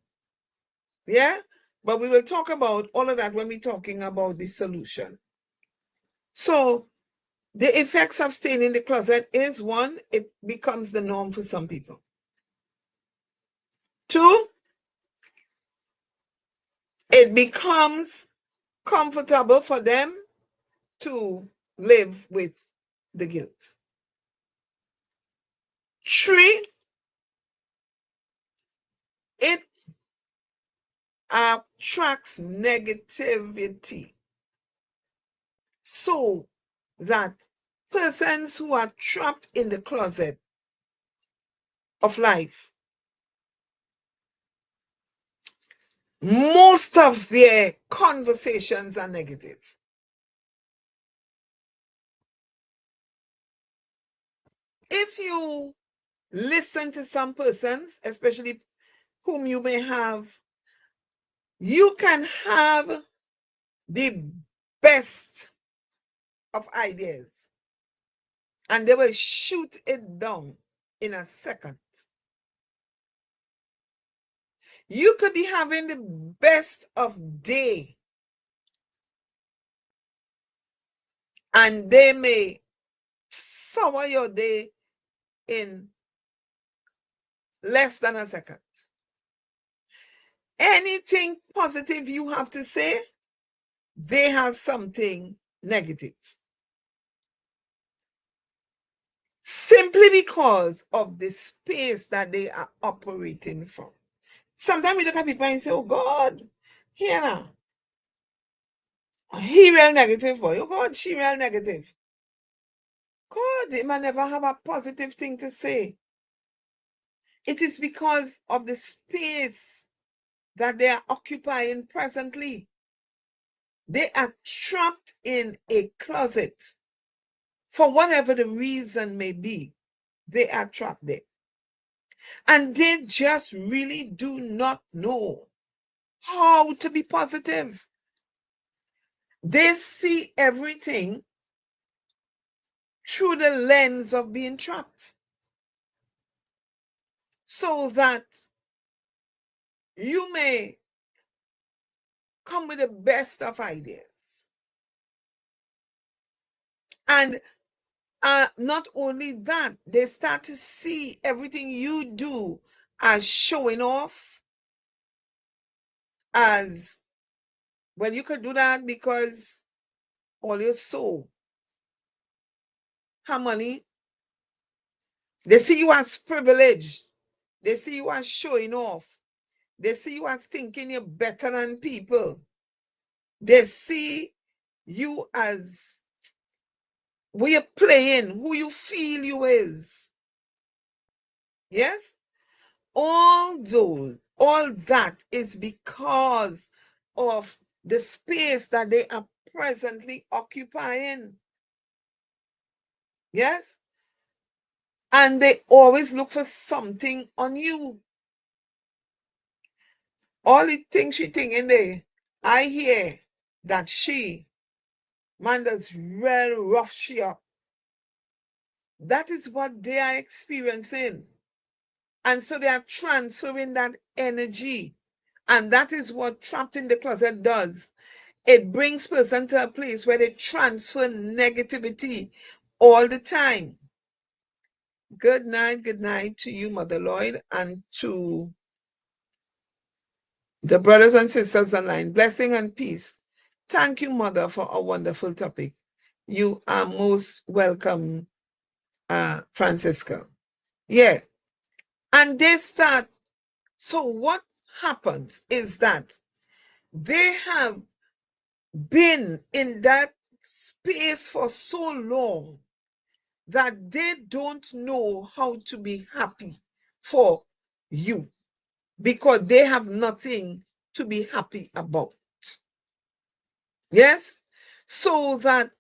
Yeah? But we will talk about all of that when we're talking about the solution. So the effects of staying in the closet is one, it becomes the norm for some people. Two, it becomes comfortable for them to live with the guilt. 3, it attracts negativity, so that persons who are trapped in the closet of life, most of their conversations are negative. If you listen to some persons, especially whom you may have, you can have the best of ideas and they will shoot it down in a second. You could be having the best of day and they may sour your day in less than a second. Anything positive you have to say, they have something negative. Simply because of the space that they are operating from. Sometimes we look at people and say, oh God, here now. He real negative for you. Oh God, she real negative. God, they might never have a positive thing to say. It is because of the space that they are occupying presently. They are trapped in a closet. For whatever the reason may be, they are trapped there. And they just really do not know how to be positive. They see everything through the lens of being trapped. So that you may come with the best of ideas. And not only that, they start to see everything you do as showing off, as, well, you could do that because all your soul have money. They see you as privileged. They see you as showing off. They see you as thinking you're better than people. They see you as who you're playing, who you feel you is. Yes? All that is because of the space that they are presently occupying. Yes? And they always look for something on you. All the things she thinking there, I hear that man does real rough she up. That is what they are experiencing. And so they are transferring that energy. And that is what trapped in the closet does. It brings person to a place where they transfer negativity all the time. Good night to you, Mother Lloyd, and to the brothers and sisters online. Blessing and peace. Thank you, Mother, for a wonderful topic. You are most welcome, Francisca. Yeah. And they start. So what happens is that they have been in that space for so long that they don't know how to be happy for you because they have nothing to be happy about. Yes? So that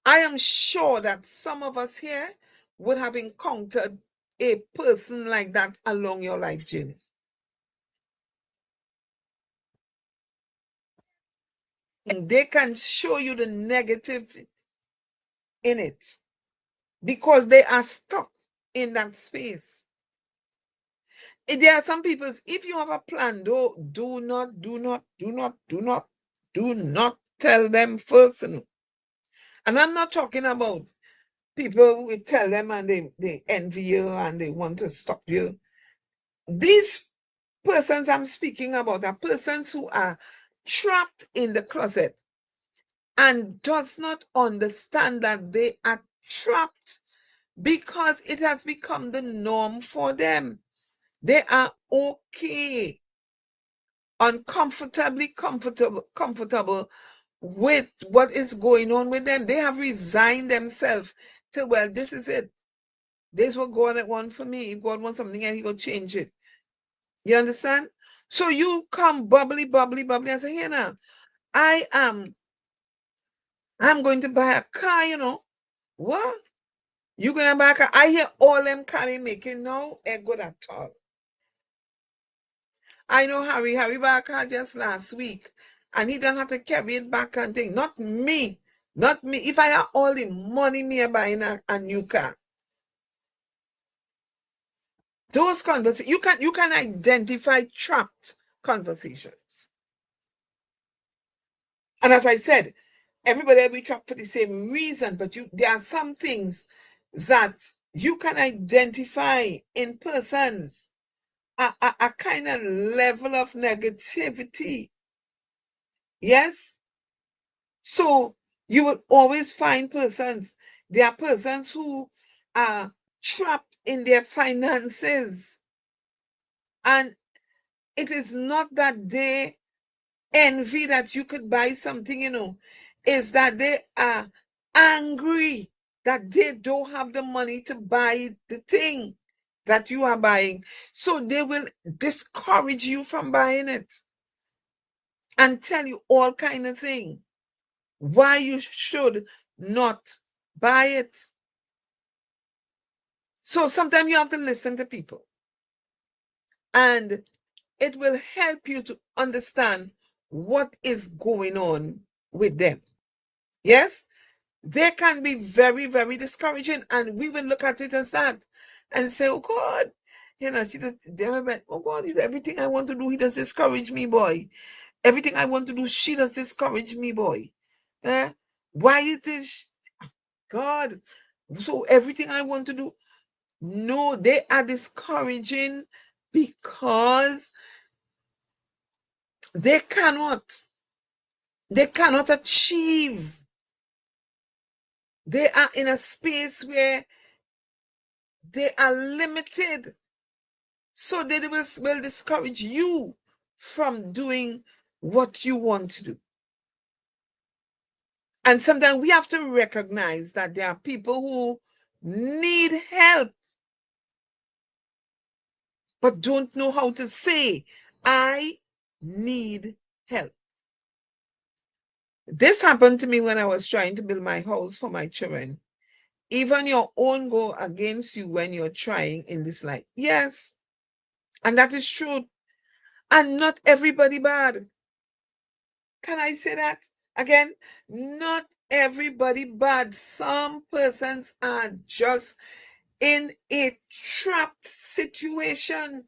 I am sure that some of us here would have encountered a person like that along your life journey. And they can show you the negative in it because they are stuck in that space. There are some people, if you have a plan, do not tell them first. And I'm not talking about people who tell them and they envy you and they want to stop you. These persons I'm speaking about are persons who are trapped in the closet and does not understand that they are trapped because it has become the norm for them. They are okay, uncomfortably comfortable with what is going on with them. They have resigned themselves to, well, this is it. This is what God wants for me. If God wants something, and He gonna change it. You understand? So you come bubbly, and say, here now, I'm going to buy a car, you know. What? You gonna buy a car? I hear all them car they making no good at all. I know Harry bought a car just last week, and he don't have to carry it back and thing. Not me. Not me. If I had all the money, me buying a new car. Those conversations, you can identify trapped conversations. And as I said, everybody will be trapped for the same reason, but there are some things that you can identify in persons, a kind of level of negativity. Yes? So you will always find persons. There are persons who are trapped in their finances. And it is not that they envy that you could buy something, you know, is that they are angry that they don't have the money to buy the thing that you are buying. So they will discourage you from buying it and tell you all kind of things why you should not buy it. So sometimes you have to listen to people, and it will help you to understand what is going on with them. Yes, they can be very, very discouraging, and we will look at it as that and say, oh God, you know, oh God, everything I want to do, he does discourage me, boy. Everything I want to do, she does discourage me, boy. Eh? Why it is God? So everything I want to do, no, they are discouraging because they cannot achieve. They are in a space where they are limited. So they will discourage you from doing what you want to do. And sometimes we have to recognize that there are people who need help, but don't know how to say, I need help. This happened to me when I was trying to build my house for my children. Even your own go against you when you're trying in this life. Yes, and that is true. And not everybody bad. Can I say that again? Not everybody bad. Some persons are just in a trapped situation.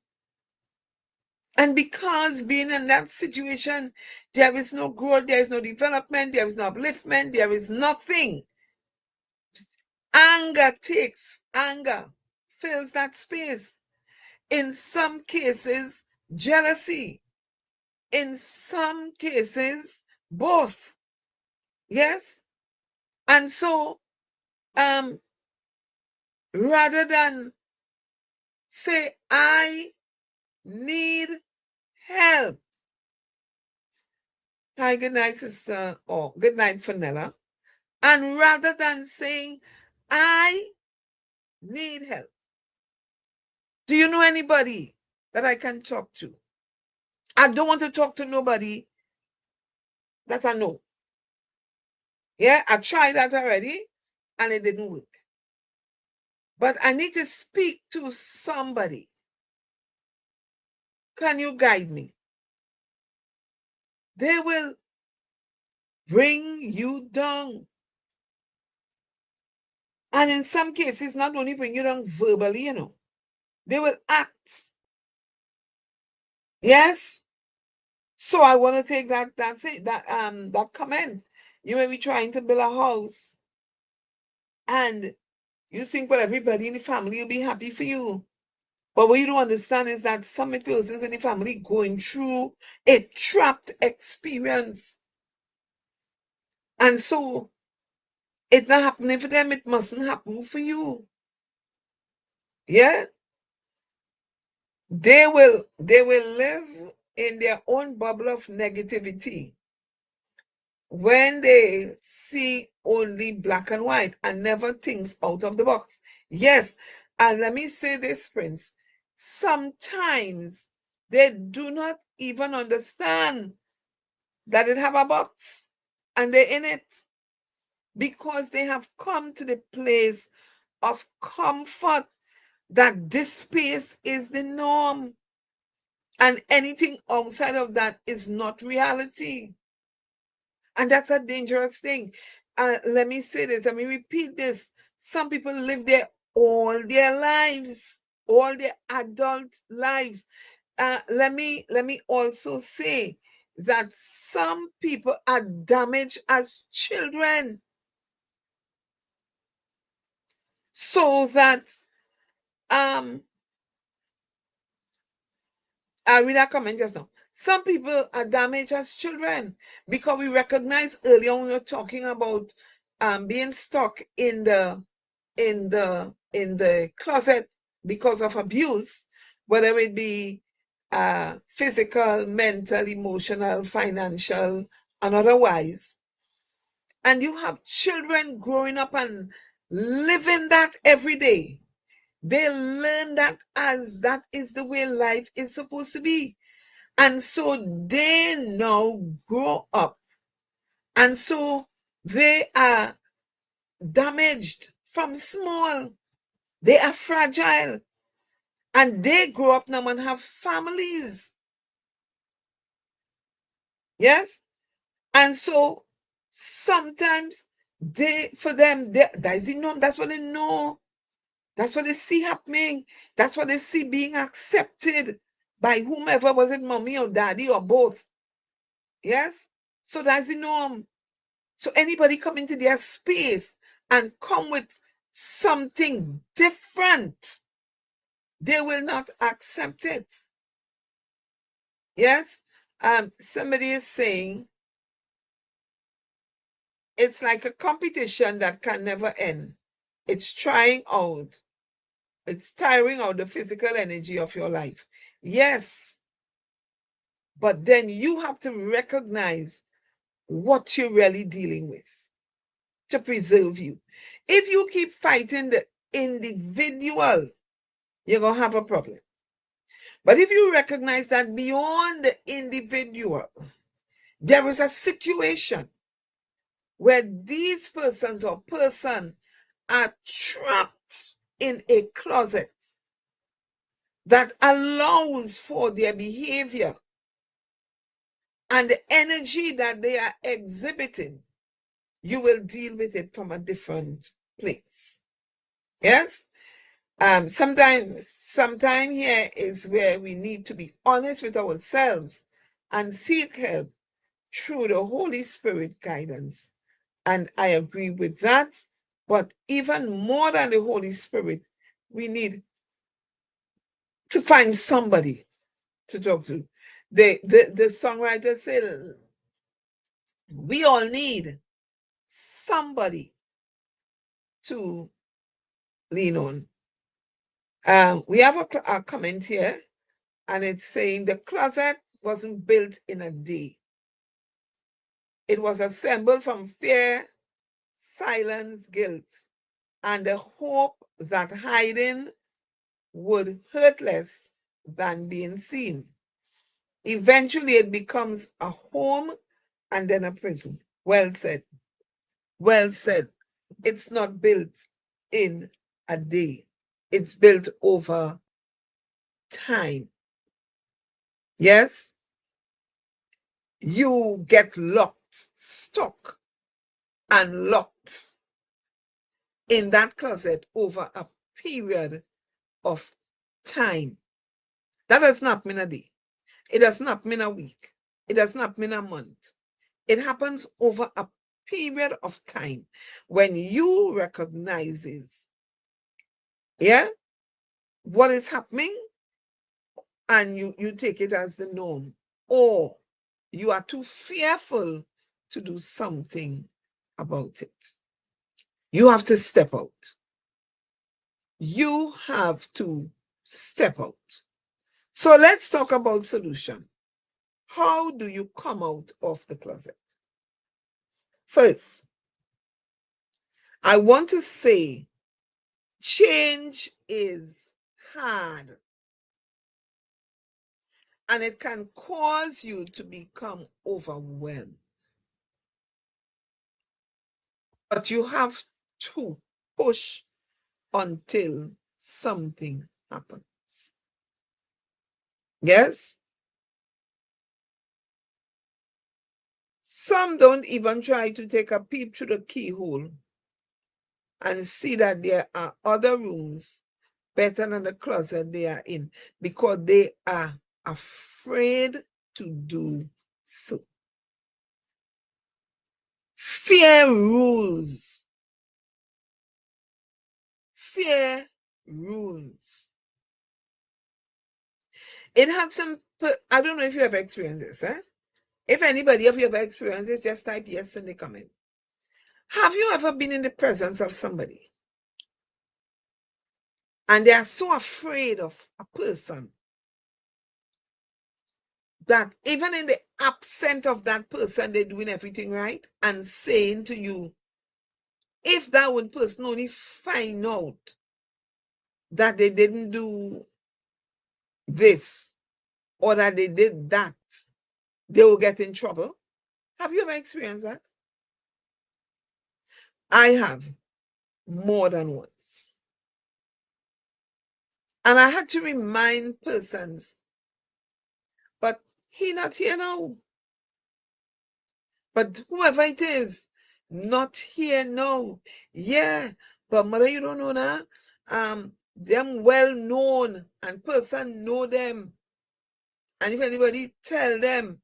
And because being in that situation, there is no growth, there is no development, there is no upliftment, there is nothing. Anger fills that space. In some cases, jealousy. In some cases, both. Yes? And so, rather than say, I need help. Hi, good night, sister, or good night, Fenella. And rather than saying, I need help, do you know anybody that I can talk to? I don't want to talk to nobody that I know. Yeah, I tried that already and it didn't work. But I need to speak to somebody. Can you guide me? They will bring you down. And in some cases, not only bring you down verbally, you know, they will act. Yes? So I want to take that comment. You may be trying to build a house and you think, well, everybody in the family will be happy for you. But what you don't understand is that some persons in the family going through a trapped experience. And so it's not happening for them, it mustn't happen for you. Yeah? They will live in their own bubble of negativity when they see only black and white and never thinks out of the box. Yes, and let me say this, Prince. Sometimes they do not even understand that it have a box and they're in it because they have come to the place of comfort that this space is the norm and anything outside of that is not reality. And that's a dangerous thing. Let me say this, let me repeat this. Some people live there all their lives, all their adult lives. Let me also say that some people are damaged as children. So that I read a comment just now. Some people are damaged as children because we recognize earlier when we were talking about being stuck in the closet because of abuse, whether it be physical, mental, emotional, financial, and otherwise. And you have children growing up and living that every day. They learn that as that is the way life is supposed to be. And so they now grow up. And so they are damaged from small. They are fragile. And they grow up now and have families. Yes? And so sometimes for them, that is the norm. That's what they know. That's what they see happening. That's what they see being accepted by whomever, was it mommy or daddy or both. Yes? So that's the norm. So anybody come into their space and come with something different, they will not accept it. Yes? Somebody is saying it's like a competition that can never end. It's tiring out the physical energy of your life. Yes, but then you have to recognize what you're really dealing with to preserve you. If you keep fighting the individual, you're going to have a problem. But if you recognize that beyond the individual, there is a situation where these persons or person are trapped in a closet that allows for their behavior and the energy that they are exhibiting, you will deal with it from a different place. Yes? Sometime here is where we need to be honest with ourselves and seek help through the Holy Spirit guidance. And I agree with that. But even more than the Holy Spirit, we need to find somebody to talk to. The songwriter said, we all need somebody to lean on. We have a comment here, and it's saying the closet wasn't built in a day. It was assembled from fear, silence, guilt, and the hope that hiding would hurt less than being seen. Eventually, it becomes a home and then a prison. Well said. Well said. It's not built in a day. It's built over time. Yes? You get locked, stuck, and locked in that closet over a period of time. That does not mean a day. It does not mean a week. It does not mean a month. It happens over a period of time when you recognizes, yeah, what is happening, and you take it as the norm, or you are too fearful to do something about it. You have to step out. You have to step out. So let's talk about solution. How do you come out of the closet? First, I want to say change is hard and it can cause you to become overwhelmed. But you have to push until something happens. Yes? Some don't even try to take a peep through the keyhole and see that there are other rooms better than the closet they are in because they are afraid to do so. Fear rules. Fear rules. It have some, I don't know if you have experienced this, eh? If anybody of you have experienced this, just type yes in the comment. Have you ever been in the presence of somebody and they are so afraid of a person that even in the absence of that person, they're doing everything right and saying to you, if that one person only find out that they didn't do this or that they did that, they will get in trouble. Have you ever experienced that? I have more than once. And I had to remind persons, but he not here now. But whoever it is, not here now. Yeah, but mother, you don't know now. Them well known and person know them. And if anybody tell them,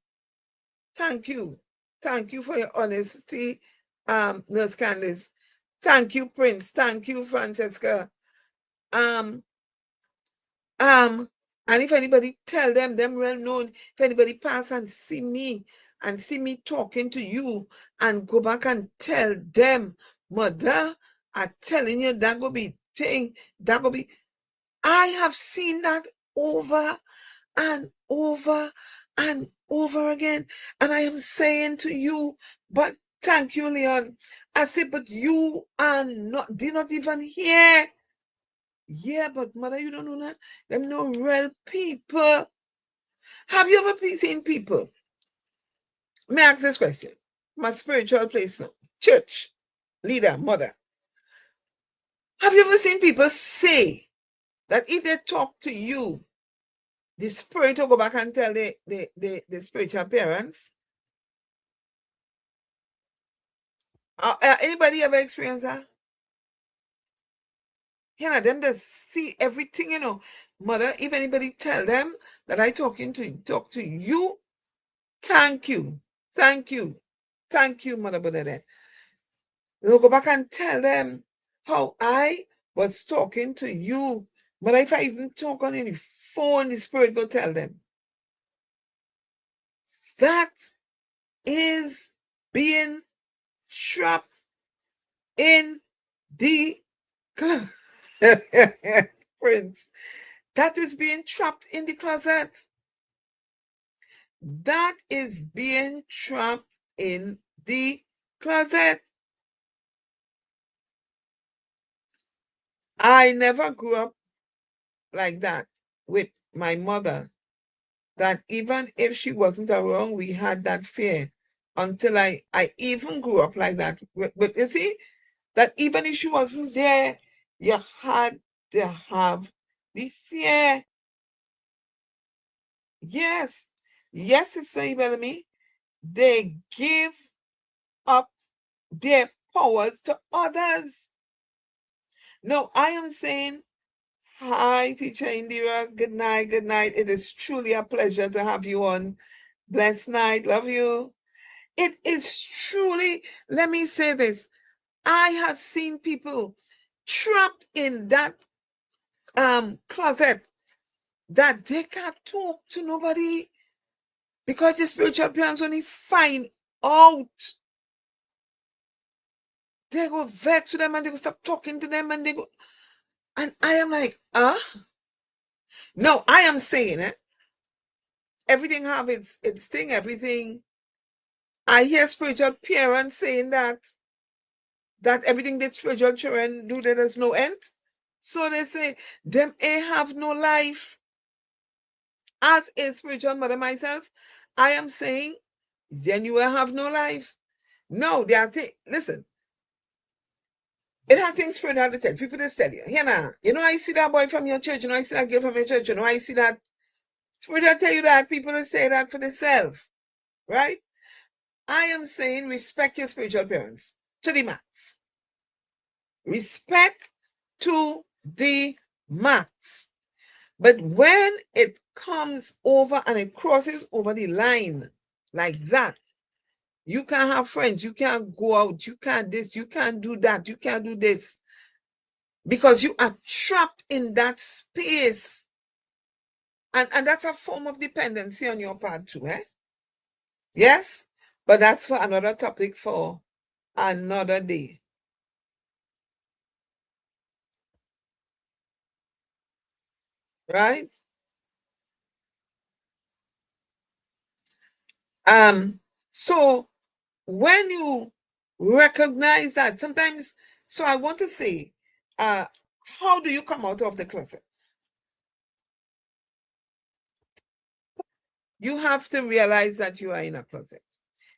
thank you. Thank you for your honesty, Nurse Candice. Thank you, Prince. Thank you, Francesca. Um, and if anybody tell them well known, if anybody pass and see me talking to you and go back and tell them, mother, I'm telling you, that go be thing, that go be. I have seen that over and over and over again. And I am saying to you, but thank you, Leon. I say, but you are not, did not even hear. Yeah, but mother, you don't know that. Them no real people. Have you ever seen people? May I ask this question? My spiritual place now. Church, leader, mother. Have you ever seen people say that if they talk to you, the spirit will go back and tell the spiritual parents? Anybody ever experienced that? You know, them just see everything, you know. Mother, if anybody tell them that I talk to you, thank you. Thank you. Thank you, Mother Bernadette. We'll go back and tell them how I was talking to you. But if I even talk on any phone, the spirit go tell them. That is being trapped in the closet. Prince. That is being trapped in the closet. That is being trapped in the closet. I never grew up like that with my mother, that even if she wasn't around, we had that fear until I even grew up like that. But you see, that even if she wasn't there, you had to have the fear. Yes. Yes, Sister Bellamy. They give up their powers to others. No, I am saying, hi, Teacher Indira. Good night. Good night. It is truly a pleasure to have you on. Blessed night. Love you. It is truly, let me say this. I have seen people trapped in that closet that they can't talk to nobody because the spiritual parents only find out They go vex with them and they go stop talking to them and they go, and I am like, no, I am saying everything have its thing, everything. I hear spiritual parents saying that everything that spiritual children do, there is no end. So they say, them have no life. As a spiritual mother myself, I am saying, then you will have no life. No, they are listen, it has things spiritual to tell. People just tell you, here now, I see that boy from your church, I see that girl from your church, I see that. Spiritual tell you that, people just say that for themselves, right? I am saying respect your spiritual parents to the max. Respect to the max. But when it comes over and it crosses over the line like that, you can't have friends, you can't go out, you can't this, you can't do that, you can't do this, because you are trapped in that space. And that's a form of dependency on your part too, eh? Yes? But that's for another topic for another day. Right? So when you recognize that, sometimes, so I want to say, how do you come out of the closet? You have to realize that you are in a closet.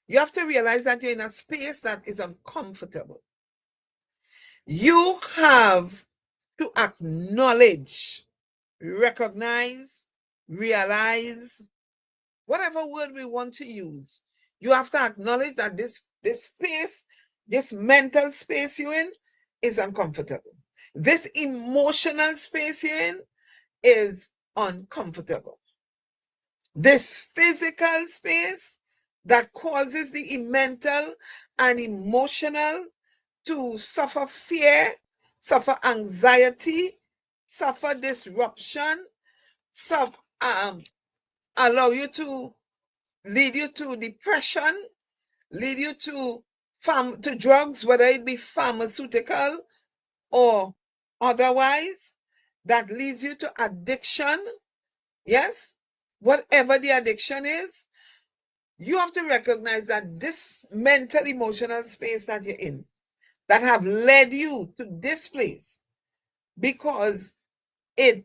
You have to realize that you're in a space that is uncomfortable. You have to acknowledge, recognize, realize, whatever word we want to use. You have to acknowledge that this space, this mental space you're in, is uncomfortable. This emotional space you're in is uncomfortable. This physical space that causes the mental and emotional to suffer fear, suffer anxiety, suffer disruption, allow you to lead you to depression, lead you to drugs, whether it be pharmaceutical or otherwise, that leads you to addiction. Yes, whatever the addiction is, you have to recognize that this mental emotional space that you're in, that have led you to this place, because it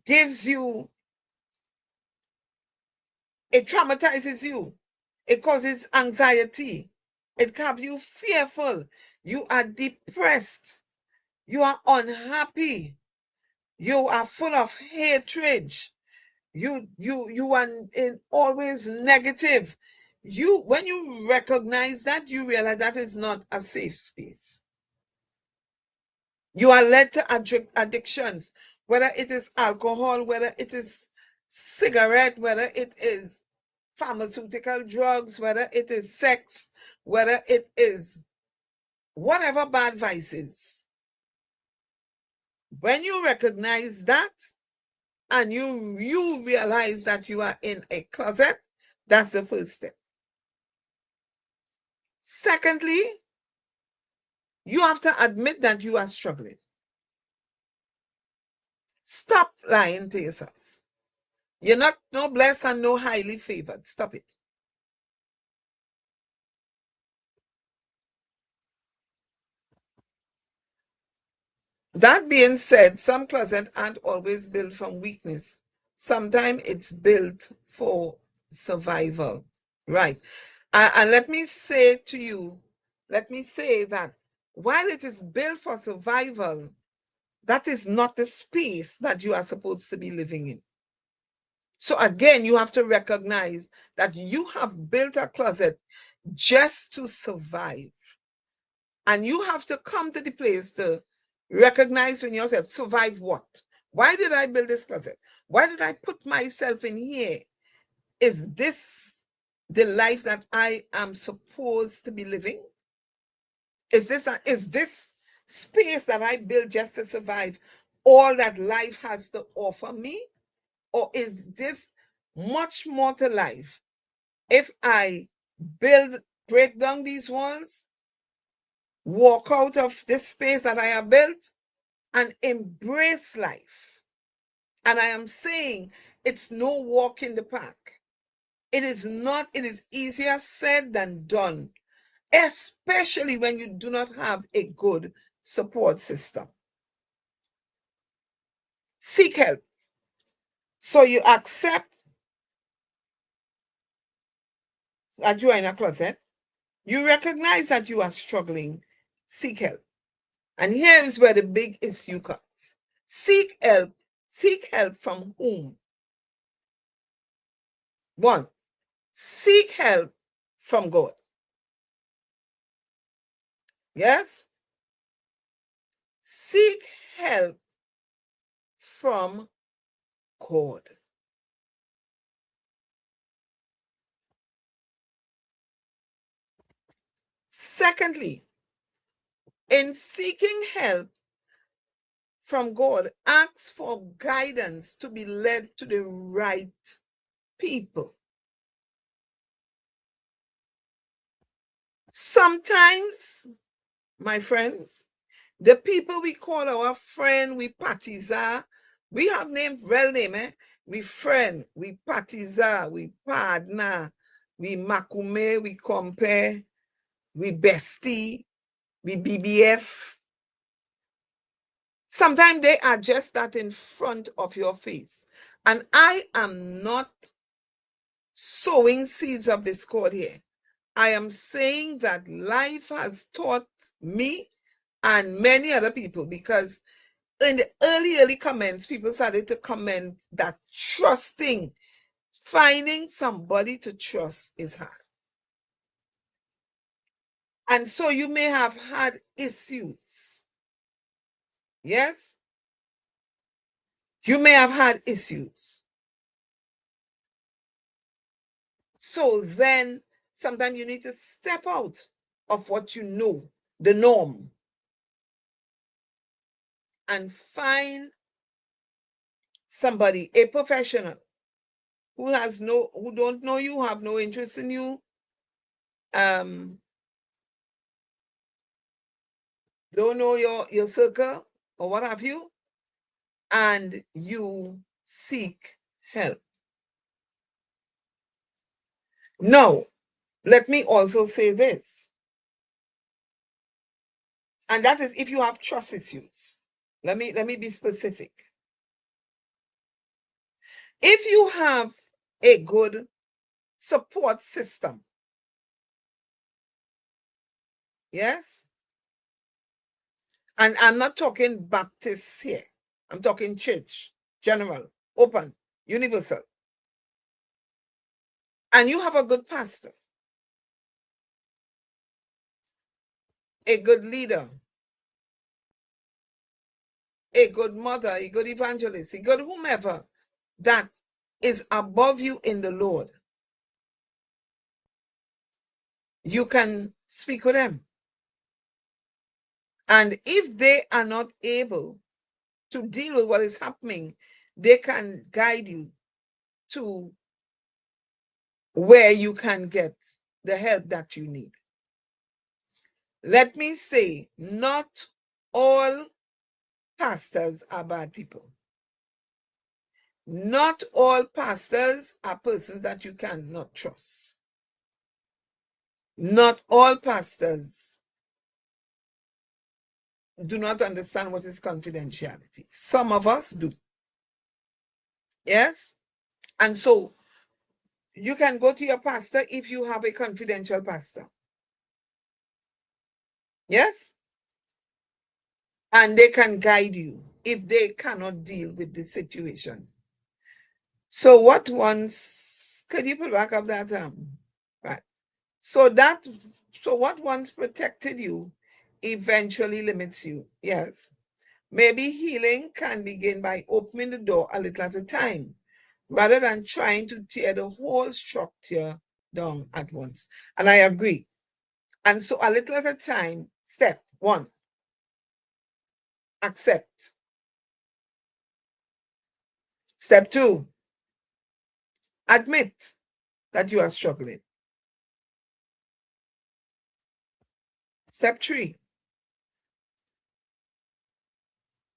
gives you, it traumatizes you, it causes anxiety, it keeps you fearful, you are depressed, you are unhappy, you are full of hatred, you are always negative. When you recognize that, you realize that is not a safe space. You are led to addictions, whether it is alcohol, whether it is cigarette, whether it is pharmaceutical drugs, whether it is sex, whether it is whatever bad vices. When you recognize that and you realize that you are in a closet, that's the first step. Secondly, you have to admit that you are struggling. Stop lying to yourself. You're not no blessed and no highly favored. Stop it. That being said, some closets aren't always built from weakness. Sometimes it's built for survival. Right. And let me say to you, let me say that while it is built for survival, that is not the space that you are supposed to be living in. So again, you have to recognize that you have built a closet just to survive. And you have to come to the place to recognize when yourself, survive what? Why did I build this closet? Why did I put myself in here? Is this the life that I am supposed to be living? Is this space that I built just to survive all that life has to offer me? Or is this much more to life? If I break down these walls, walk out of this space that I have built and embrace life. And I am saying it's no walk in the park. It is not, it is easier said than done, especially when you do not have a good support system. Seek help. So you accept that you are in a closet. You recognize that you are struggling. Seek help. And here is where the big issue comes. Seek help. Seek help from whom? One, seek help from God. Yes? Seek help from God. Secondly, in seeking help from God, ask for guidance to be led to the right people. Sometimes, my friends, the people we call our friend, we partisan, we have named real name, we friend, we partisan, we partner, we makume, we compare, we bestie, we BBF. Sometimes they are just that in front of your face. And I am not sowing seeds of discord here. I am saying that life has taught me and many other people, because in the early comments, people started to comment that trusting, finding somebody to trust is hard. And so you may have had issues. Yes? You may have had issues. So then sometimes you need to step out of what you know, the norm, and find somebody, a professional, who don't know you, have no interest in you, don't know your circle or what have you, and you seek help. Now, let me also say this, and that is if you have trust issues. Let me be specific. If you have a good support system, yes, and I'm not talking Baptist here, I'm talking church, general, open, universal, and you have a good pastor, a good leader, a good mother, a good evangelist, a good whomever that is above you in the Lord, you can speak with them. And if they are not able to deal with what is happening, they can guide you to where you can get the help that you need. Let me say, not all pastors are bad people. Not all pastors are persons that you cannot trust. Not all pastors do not understand what is confidentiality. Some of us do. Yes? And so you can go to your pastor if you have a confidential pastor. Yes? And they can guide you if they cannot deal with the situation. So what once, could you put back up that right? So what once protected you eventually limits you. Yes. Maybe healing can begin by opening the door a little at a time, rather than trying to tear the whole structure down at once. And I agree. And so a little at a time, step one, accept. Step two, admit that you are struggling. Step three,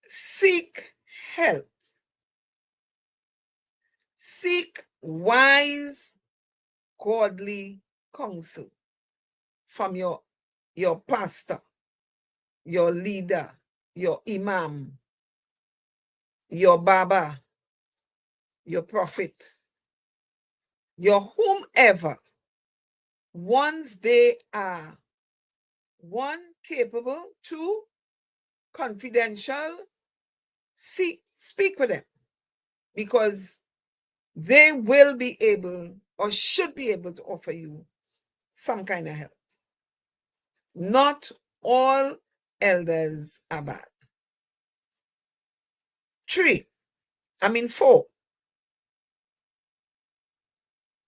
seek help. Seek wise, godly counsel from your pastor, your leader, your imam, your baba, your prophet, your whomever, once they are one, capable, two, confidential, speak with them, because they will be able or should be able to offer you some kind of help. Not all elders are bad. 4,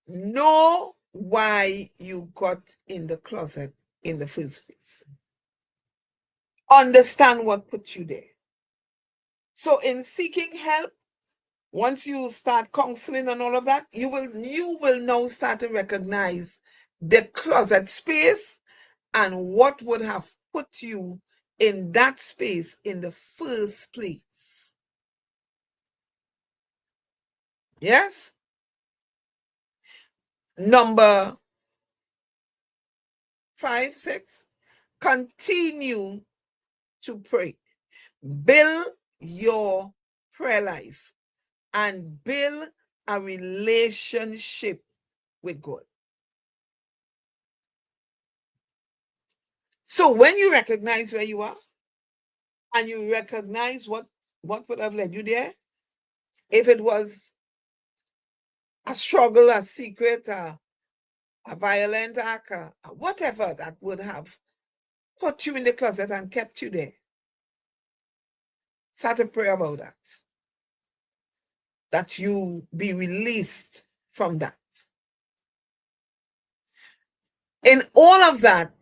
know why you got in the closet in the first place. Understand what put you there. So in seeking help, once you start counseling and all of that, you will now start to recognize the closet space and what would have put you in that space in the first place. Yes? Number 5, 6, continue to pray. Build your prayer life and build a relationship with God. So when you recognize where you are and you recognize what would have led you there, if it was a struggle, a secret, a violent act, whatever that would have put you in the closet and kept you there, start to pray about that you be released from that. In all of that,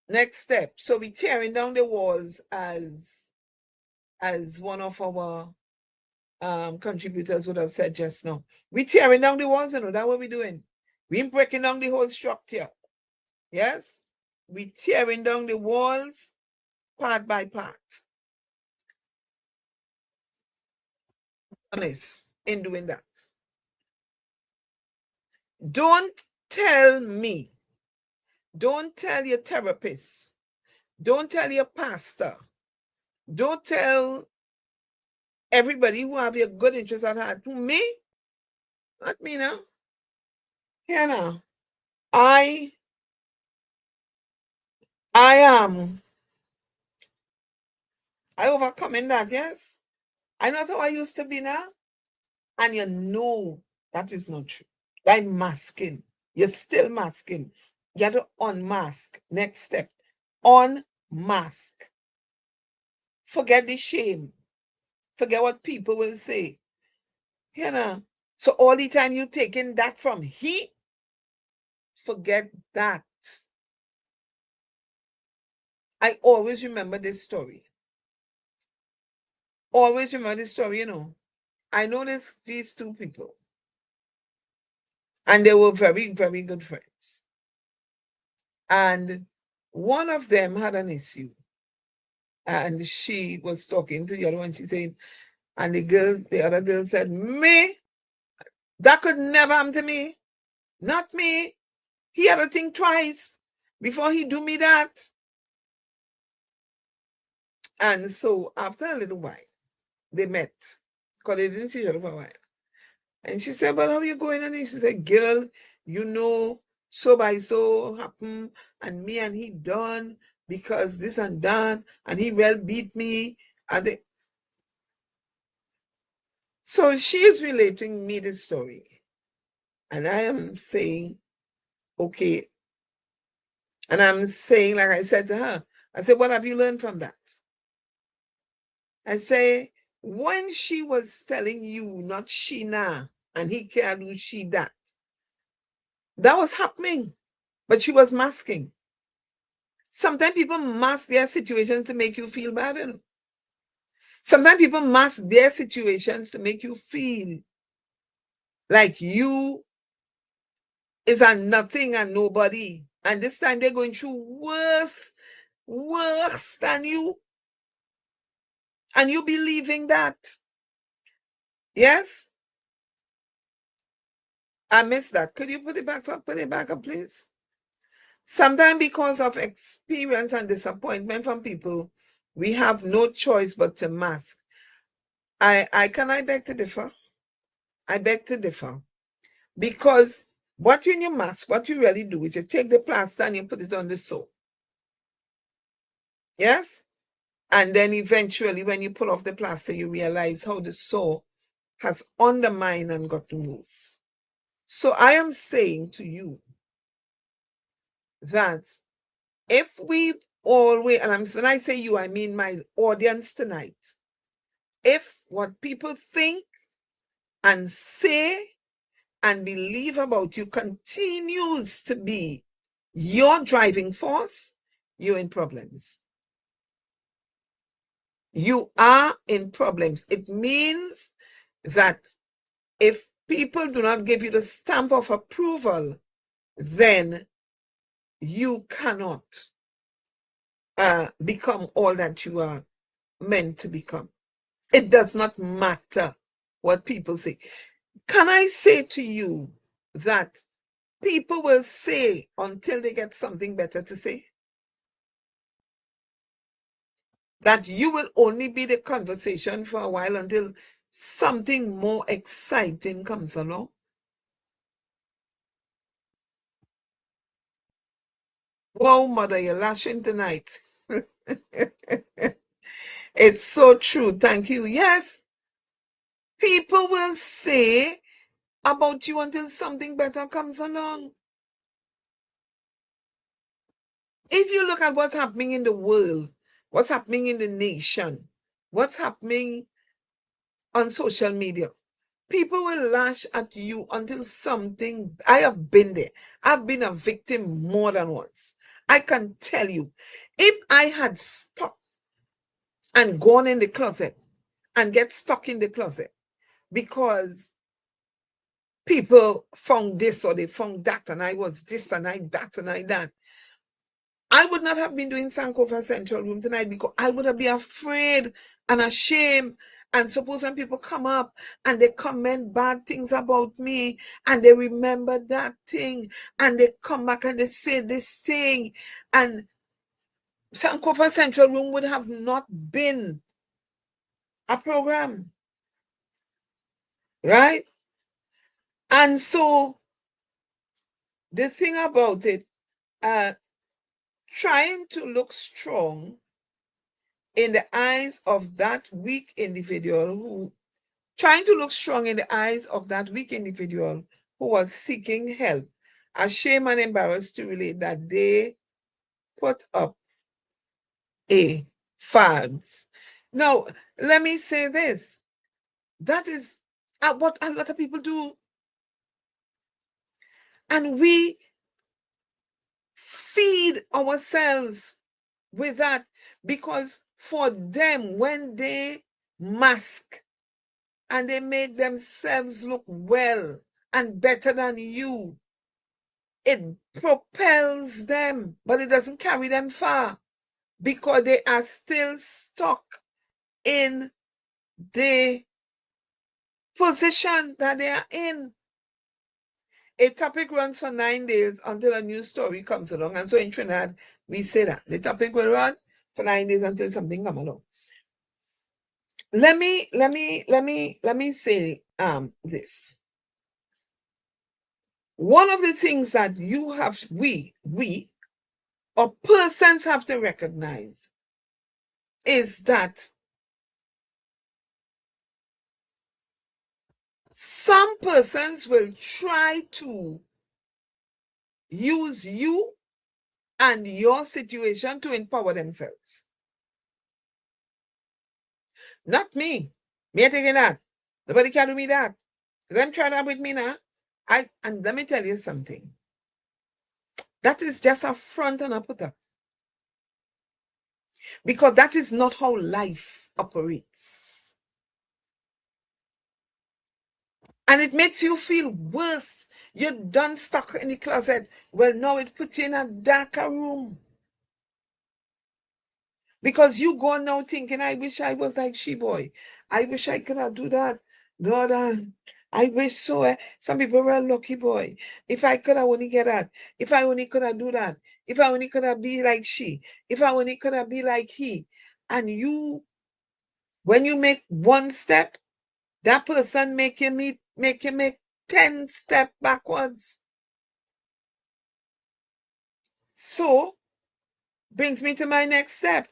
next step, so we're tearing down the walls as one of our contributors would have said just now. We're tearing down the walls, that's what we're doing. We're breaking down the whole structure. Yes? We're tearing down the walls part by part. Honest in doing that. Don't tell me, don't tell your therapist, don't tell your pastor, don't tell everybody who have your good interest at heart. Me? Not me now. Here now. I overcoming that, yes. I not how I used to be now. And you know that is not true. I'm masking. You're still masking. You have to unmask. Next step. Unmask. Forget the shame. Forget what people will say. So all the time you taking that from he, forget that. I always remember this story. Always remember this story, I know these two people. And they were very, very good friends. And one of them had an issue. And she was talking to the other one. She said, and the other girl said, me? That could never happen to me. Not me. He had to think twice before he do me that. And so after a little while, they met because they didn't see each other for a while. And she said, well, how are you going? And she said, girl, so by so happened, and me and he done because this and that, and he well beat me. So she is relating me the story. And I am saying, okay. And I'm saying, like I said to her, I said, what have you learned from that? I say, when she was telling you, not she now, and he can't do she that was happening, but she was masking. Sometimes people mask their situations to make you feel bad. Sometimes people mask their situations to make you feel like you is a nothing and nobody. And this time they're going through worse than you. And you believing that. Yes? I missed that. Could you put it back up? Put it back up, please. Sometimes because of experience and disappointment from people, we have no choice but to mask. I beg to differ. I beg to differ. Because what when you mask, what you really do is you take the plaster and you put it on the sore. Yes? And then eventually when you pull off the plaster, you realize how the sore has undermined and gotten worse. So I am saying to you that if we always, and when I say you, I mean my audience tonight, if what people think and say and believe about you continues to be your driving force, you're in problems. You are in problems. It means that if people do not give you the stamp of approval, then you cannot become all that you are meant to become. It does not matter what people say. Can I say to you that people will say until they get something better to say? That you will only be the conversation for a while until something more exciting comes along? Whoa, mother, you're lashing tonight. It's so true. Thank you. Yes, people will say about you until something better comes along. If you look at what's happening in the world, what's happening in the nation, what's happening on social media, people will lash at you until something. I have been there. I've been a victim more than once. I can tell you, if I had stopped and gone in the closet and get stuck in the closet because people found this or they found that, and I was this and I that and I that, I would not have been doing Sankofa Central Room tonight because I would have been afraid and ashamed. And suppose when people come up and they comment bad things about me and they remember that thing and they come back and they say this thing, and Sankofa Central Room would have not been a program, right? And so the thing about it, trying to look strong in the eyes of that weak individual who trying to look strong in the eyes of that weak individual who was seeking help, ashamed and embarrassed to relate that they put up a fads. Now, let me say this. That is what a lot of people do. And we feed ourselves with that because for them, when they mask and they make themselves look well and better than you, it propels them, but it doesn't carry them far because they are still stuck in the position that they are in. A topic runs for 9 days until a new story comes along. And so in Trinidad, we say that the topic will run for 9 days until something comes along. Let me say this. One of the things that you have, we or persons have to recognize is that some persons will try to use you and your situation to empower themselves. Not me. Me taking that. Nobody can do me that. Them try that with me now. And let me tell you something. That is just a front and a put up. Because that is not how life operates. And it makes you feel worse. You're done stuck in the closet. Well, now it puts you in a darker room. Because you go now thinking, I wish I was like she boy. I wish I could have do that. God, I wish so. Some people were lucky boy. If I could have only get that. If I only could have do that. If I only could have be like she. If I only could have be like he. And you, when you make one step, that person make you make 10 steps backwards. So brings me to my next step.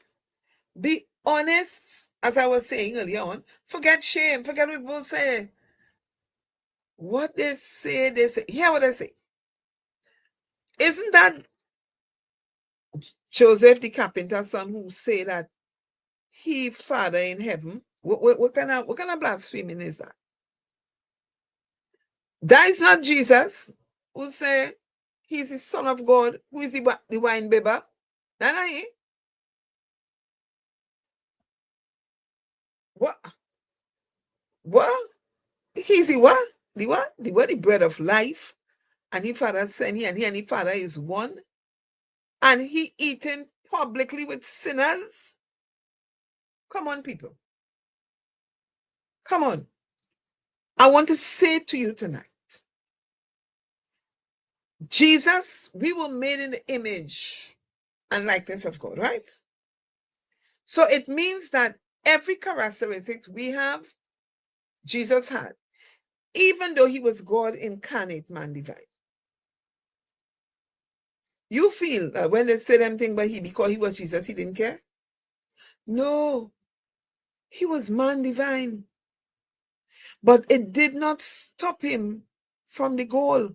Be honest, as I was saying earlier on. Forget shame. Forget what people say. What they say, they say. Hear what they say. Isn't that Joseph the carpenter's son who say that he Father in heaven? What kind of blaspheming is that? That is not Jesus who say he's the son of God, who is the wine bibber. That not he. What? What? He's the what? The what? The what? The bread of life. And he Father sent he, and the Father is one. And he eating publicly with sinners. Come on, people. Come on. I want to say to you tonight, Jesus, we were made in the image and likeness of God, right? So it means that every characteristic we have, Jesus had, even though he was God incarnate, man divine. You feel that when they say them thing, but because he was Jesus, he didn't care? No, he was man divine. But it did not stop him from the goal.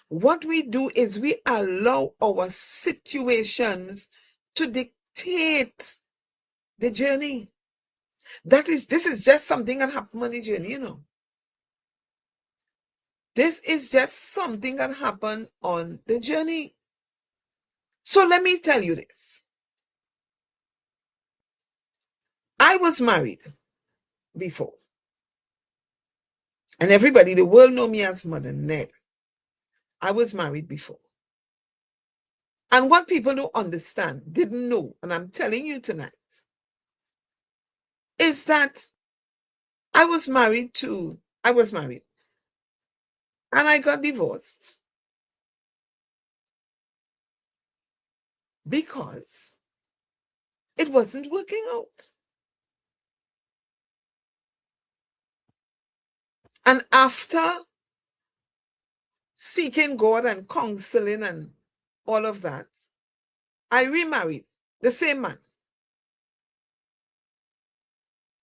What we do is we allow our situations to dictate the journey. This is just something that happened on the journey, you know. This is just something that happened on the journey. So let me tell you this. I was married before. And everybody, the world know me as Mother Ned. I was married before. And what people don't understand, didn't know, and I'm telling you tonight, is that I was married. And I got divorced because it wasn't working out. And after seeking God and counseling and all of that, I remarried the same man.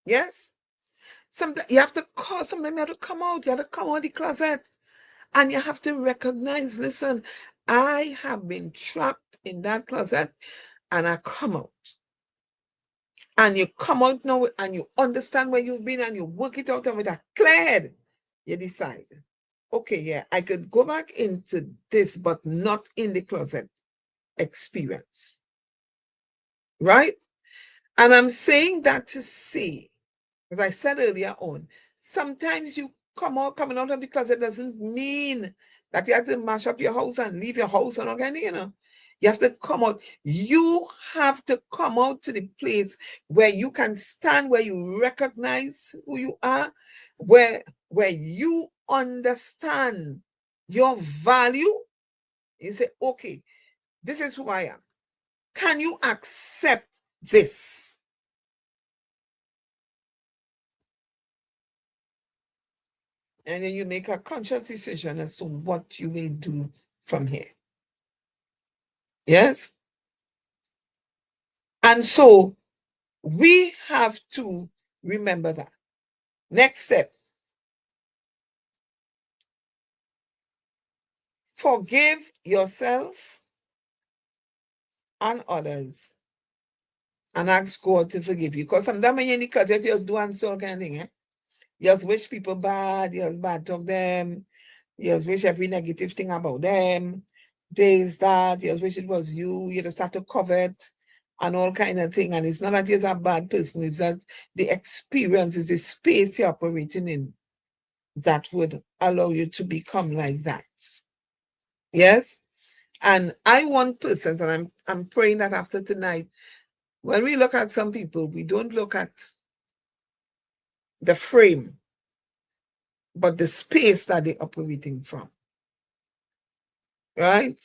Yes? Sometimes you have to come out. You have to come out of the closet. And you have to recognize, listen, I have been trapped in that closet and I come out. And you come out now and you understand where you've been and you work it out, and with a clear head, you decide, okay, yeah, I could go back into this, but not in the closet experience. Right? And I'm saying that to say, as I said earlier on, sometimes you coming out of the closet doesn't mean that you have to mash up your house and leave your house and all, you know. You have to come out. You have to come out to the place where you can stand, where you recognize who you are, where you understand your value. You say, okay, this is who I am. Can you accept this? And then you make a conscious decision as to what you will do from here. Yes? And so we have to remember that. Next step. Forgive yourself and others. And ask God to forgive you. Because sometimes when you're in the closet, you just do and so kind of thing. You just wish people bad. You just bad talk them. You just wish every negative thing about them. There's that. You just wish it was you. You just have to covet and all kind of thing. And it's not that you're a bad person. It's that the experience is the space you're operating in that would allow you to become like that. Yes? And I want persons, and I'm praying that after tonight, When we look at some people, we don't look at the frame, but the space that they're operating from. Right?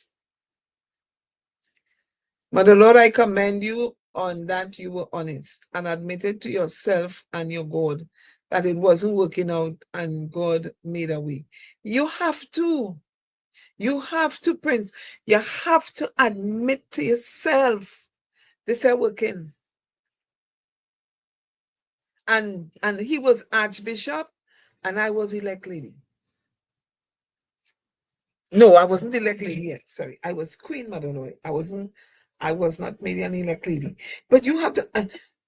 Mother Lord, I commend you on that you were honest and admitted to yourself and your God that it wasn't working out and God made a way. You have to, Prince. You have to admit to yourself this ain't working. And he was Archbishop and I was elect lady. No, I wasn't elect lady yet. Sorry. I was Queen Mother Lloyd. I was not made an elect lady. But you have to,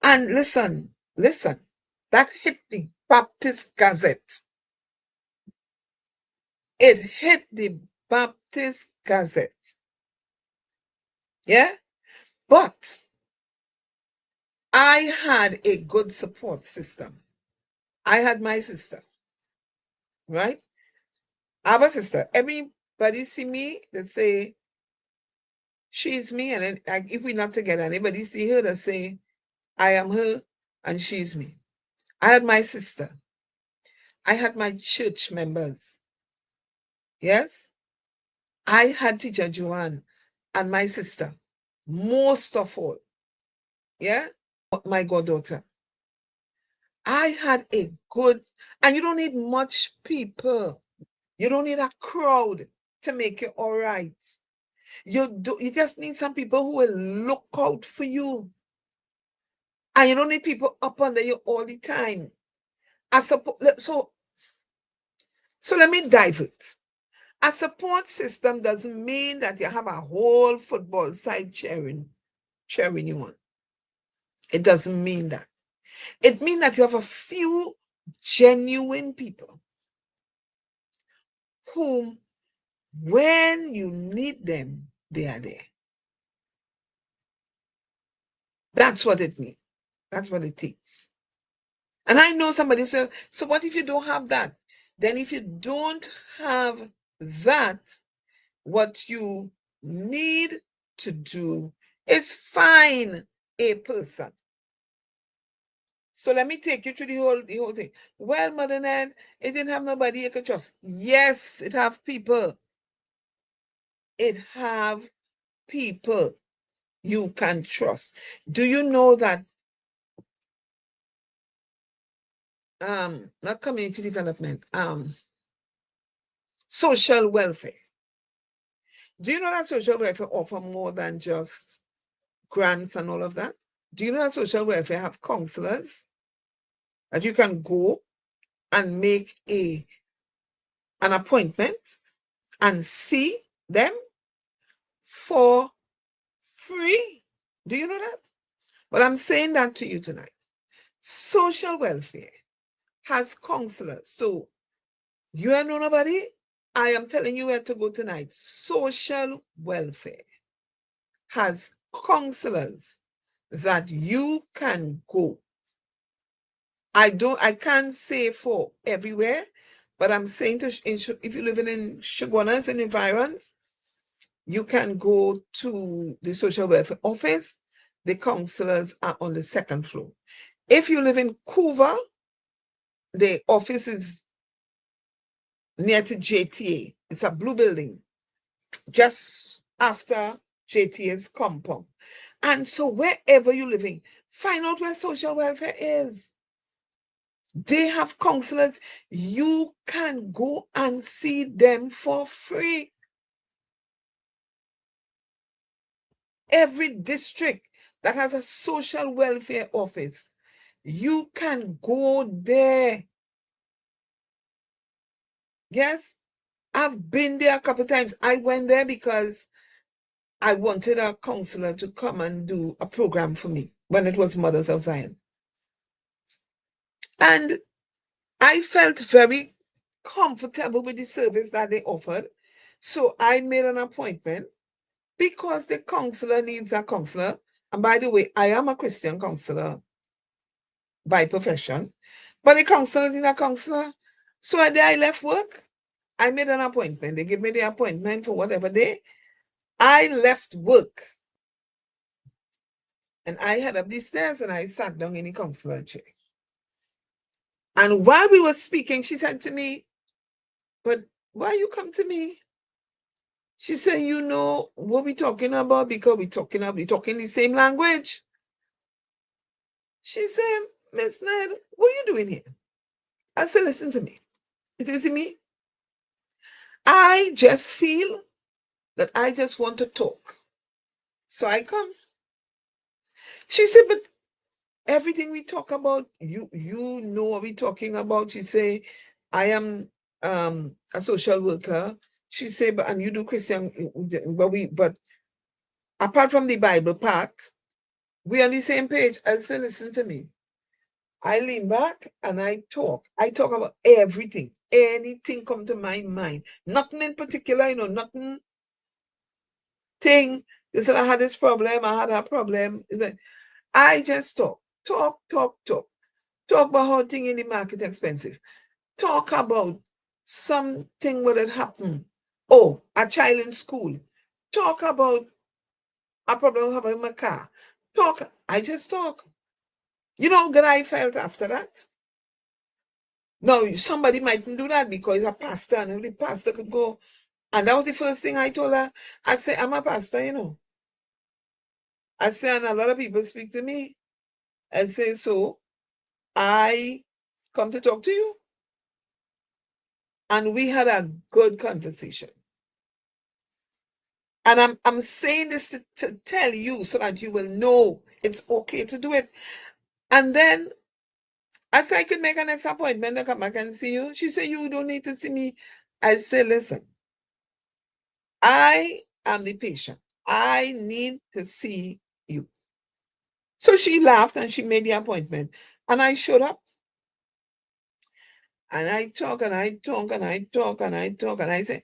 and listen, that hit the Baptist Gazette. It hit the Baptist Gazette. Yeah? But I had a good support system. I had my sister, right? I have a sister. Everybody see me, they say, she's me. And then, like, if we're not together, anybody see her, they say, I am her and she's me. I had my sister. I had my church members. Yes? I had teacher Joanne and my sister. Most of all. Yeah? My goddaughter. I had a good, and you don't need much people. You don't need a crowd to make it all right. You just need some people who will look out for you. And you don't need people up under you all the time. So let me divert. A support system doesn't mean that you have a whole football side cheering you on. It doesn't mean that. It means that you have a few genuine people whom, when you need them, they are there. That's what it means. That's what it takes. And I know somebody said, so what if you don't have that? Then if you don't have that, what you need to do is find a person. So let me take you through the whole thing. Well, Mother Nan, it didn't have nobody you could trust. Yes, it have people. It have people you can trust. Do you know that not community development, social welfare? Do you know that social welfare offer more than just grants and all of that? Do you know that social welfare have counselors that you can go and make an appointment and see them for free? Do you know that? Well, I'm saying that to you tonight. Social welfare has counselors. So you ain't know nobody? I am telling you where to go tonight. Social welfare has counselors that you can go. I can't say for everywhere, but I'm saying if you're living in Shogunas and environs, you can go to the social welfare office. The counselors are on the second floor. If you live in Couva, the office is near to JTA. It's a blue building just after JTA's compound. And so wherever you're living, find out where social welfare is. They have counselors. You can go and see them for free. Every district that has a social welfare office, you can go there. Yes, I've been there a couple of times. I went there because I wanted a counselor to come and do a program for me when it was Mothers of Zion. And I felt very comfortable with the service that they offered. So I made an appointment because the counselor needs a counselor. And by the way, I am a Christian counselor by profession, but the counselor needs a counselor. So I left work. I made an appointment. They gave me the appointment for whatever day. I left work And I head up the stairs and I sat down in the counselor chair. And while we were speaking, she said to me, but why you come to me? She said, you know what we talking about because we talking the same language. She said, Miss Ned, what are you doing here? I said, listen to me. It is me. I just feel that I just want to talk. So I come. She said, but everything we talk about, you know what we're talking about. She say, I am a social worker. She say, but and you do Christian, but apart from the Bible part, we're on the same page. I say, listen to me. I lean back and I talk. I talk about everything. Anything come to my mind. Nothing in particular, nothing thing. They said I had this problem, I had that problem. It's like, I just talk. Talk about how things in the market expensive. Talk about something what had happened. Oh, a child in school. Talk about a problem having my car. Talk. I just talk. You know how good I felt after that? No, somebody mightn't do that because he's a pastor and if the pastor could go. And that was the first thing I told her. I said, I'm a pastor. I said, and a lot of people speak to me. I say, so I come to talk to you. And we had a good conversation. And I'm saying this to tell you so that you will know it's okay to do it. And then I said I could make a next appointment to come back and see you. She said, you don't need to see me. I said, listen, I am the patient. I need to see you. So she laughed and she made the appointment. And I showed up. And I talk and I talk and I talk and I talk. And I say,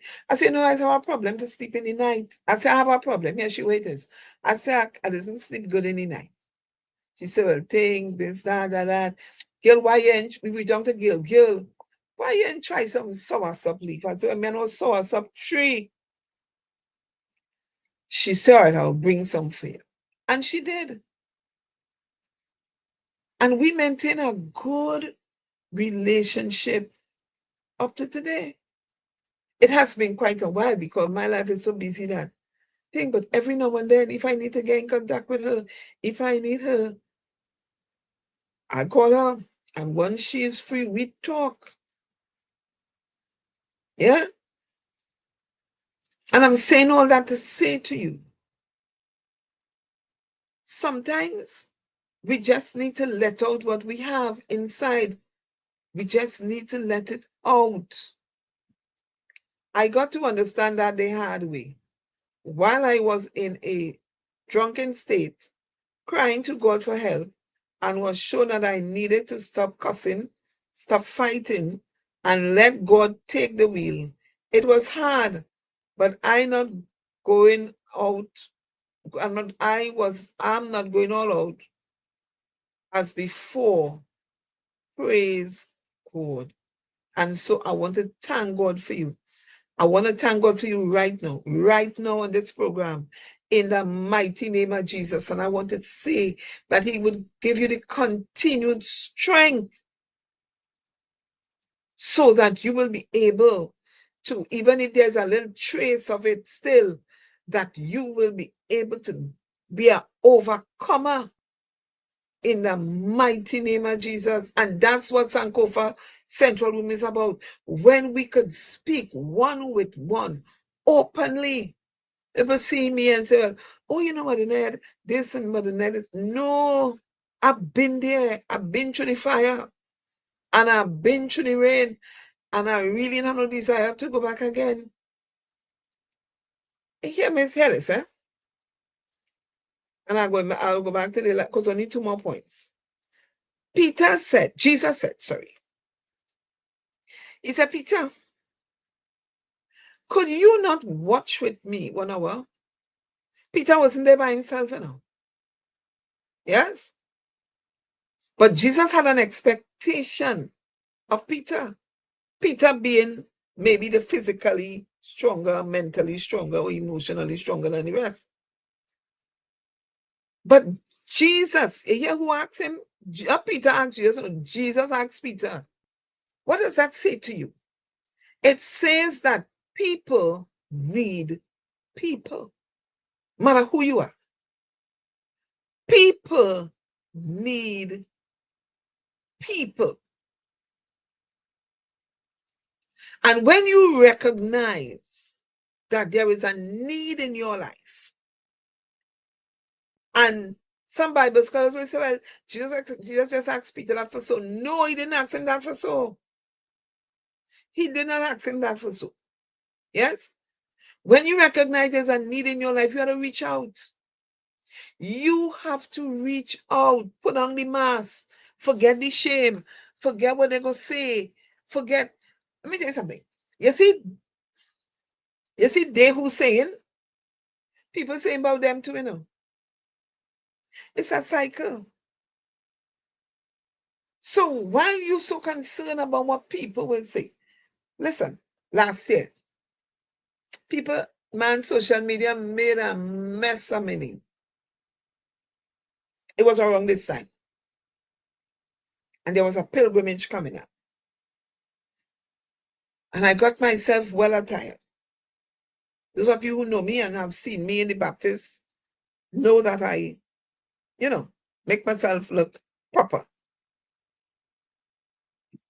no, I have a problem to sleep in the night. I say, I have a problem. Here she waits. I say, I doesn't sleep good in the night. She said, well, think this, that. Girl, why you ain't, we down to girl, why you ain't try some soursop leaf? I said, man, no soursop tree. She said, I'll bring some for you. And she did. And we maintain a good relationship up to today. It has been quite a while because my life is so busy that thing, but every now and then, if I need to get in contact with her, if I need her, I call her. And once she is free, we talk. Yeah? And I'm saying all that to say to you, sometimes we just need to let out what we have inside. We just need to let it out. I got to understand that the hard way. While I was in a drunken state, crying to God for help, and was shown that I needed to stop cussing, stop fighting, and let God take the wheel. It was hard, but I'm not going out. I'm not going all out as before. Praise God. And so I want to thank God for you. I want to thank God for you right now on this program, in the mighty name of Jesus. And I want to say that He would give you the continued strength so that you will be able to, even if there's a little trace of it still, that you will be able to be an overcomer in the mighty name of Jesus. And that's what Sankofa Central Room is about. When we could speak one with one openly. People see me and say, well, oh, you know what, Ned, this and what Ned is. No, I've been there. I've been through the fire and I've been through the rain, and I really have no desire to go back again. Here, Miss Harris, eh? And I'll go back to the, because I need 2 more points. Jesus said, he said, Peter, could you not watch with me 1 hour? Peter wasn't there by himself, Yes? But Jesus had an expectation of Peter. Peter being maybe the physically stronger, mentally stronger, or emotionally stronger than the rest. But Jesus, you hear who asked him? Peter asked Jesus, no, Jesus asked Peter. What does that say to you? It says that people need people, no matter who you are. People need people. And when you recognize that there is a need in your life, and some Bible scholars will say, well, Jesus just asked Peter that for so. No, he didn't ask him that for so. He did not ask him that for so. Yes? When you recognize there's a need in your life, you have to reach out. You have to reach out. Put on the mask. Forget the shame. Forget what they're going to say. Forget. Let me tell you something. You see they who saying, people saying about them too, you know. It's a cycle. So why are you so concerned about what people will say? Listen, last year, social media made a mess of me. It was around this time. And there was a pilgrimage coming up. And I got myself well attired. Those of you who know me and have seen me in the Baptist know that I, make myself look proper.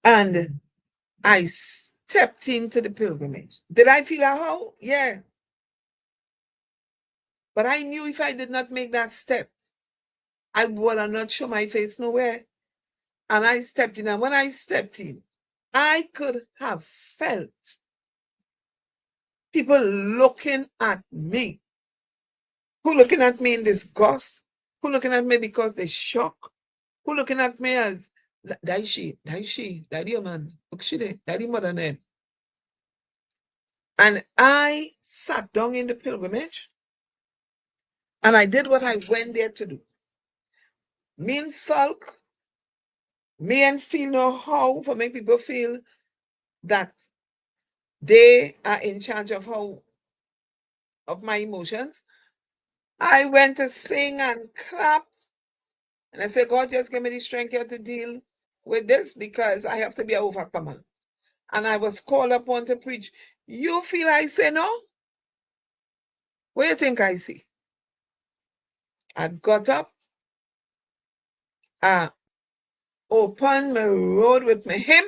And I stepped into the pilgrimage. Did I feel a how? Yeah. But I knew if I did not make that step, I would not show my face nowhere. And I stepped in. And when I stepped in, I could have felt people looking at me, who looking at me in disgust, who looking at me because they shock, who looking at me as, daddy your man, look she there, daddy mother name. And I sat down in the pilgrimage and I did what I went there to do. Me and sulk, me and feel no how for make people feel that they are in charge of my emotions. I went to sing and clap. And I said, God, just give me the strength here to deal with this because I have to be an overcomer. And I was called upon to preach. You feel I say no? What do you think I see? I got up, I opened my road with my hymn,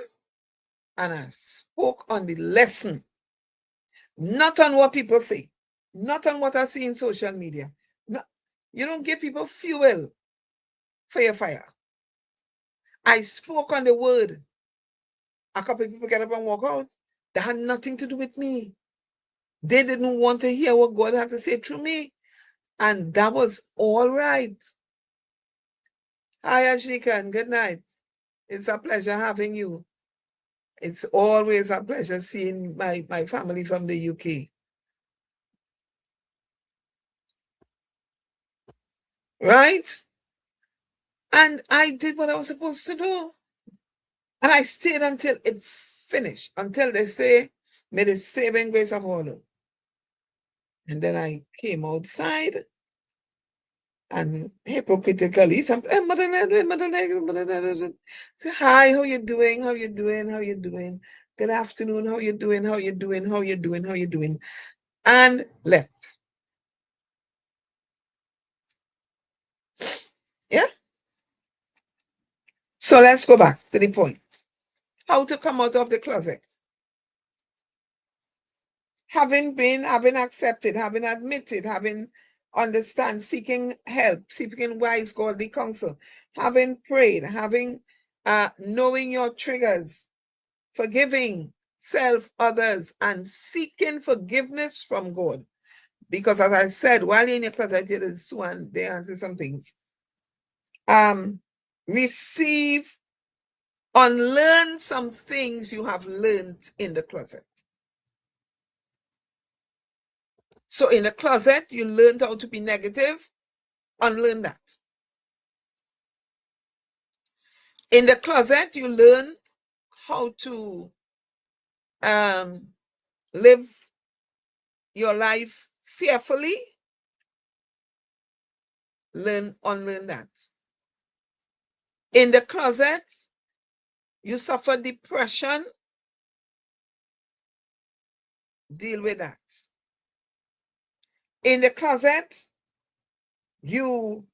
and I spoke on the lesson. Not on what people say. Not on what I see in social media. No, you don't give people fuel for your fire. I spoke on the word. A couple of people get up and walk out. That had nothing to do with me. They didn't want to hear what God had to say through me. And that was all right. Hi, Ashikan. Good night. It's a pleasure having you. It's always a pleasure seeing my family from the UK. Right? And I did what I was supposed to do. And I stayed until it finished, until they say, may the saving grace of all. And then I came outside and hypocritically, say, hi, how you doing? How you doing? How you doing? Good afternoon. How you doing? How you doing? How you doing? How you doing? And left. Yeah. So let's go back to the point. How to come out of the closet. Having accepted, having admitted, having understand, seeking help, seeking wise godly counsel, having prayed, having knowing your triggers, forgiving self, others, and seeking forgiveness from God. Because as I said, while you're in your closet, there's two and they answer some things. Receive, unlearn some things you have learned in the closet. So in the closet, you learned how to be negative, unlearn that. In the closet, you learn how to live your life fearfully, unlearn that. In the closet, you suffer depression, deal with that. In the closet, you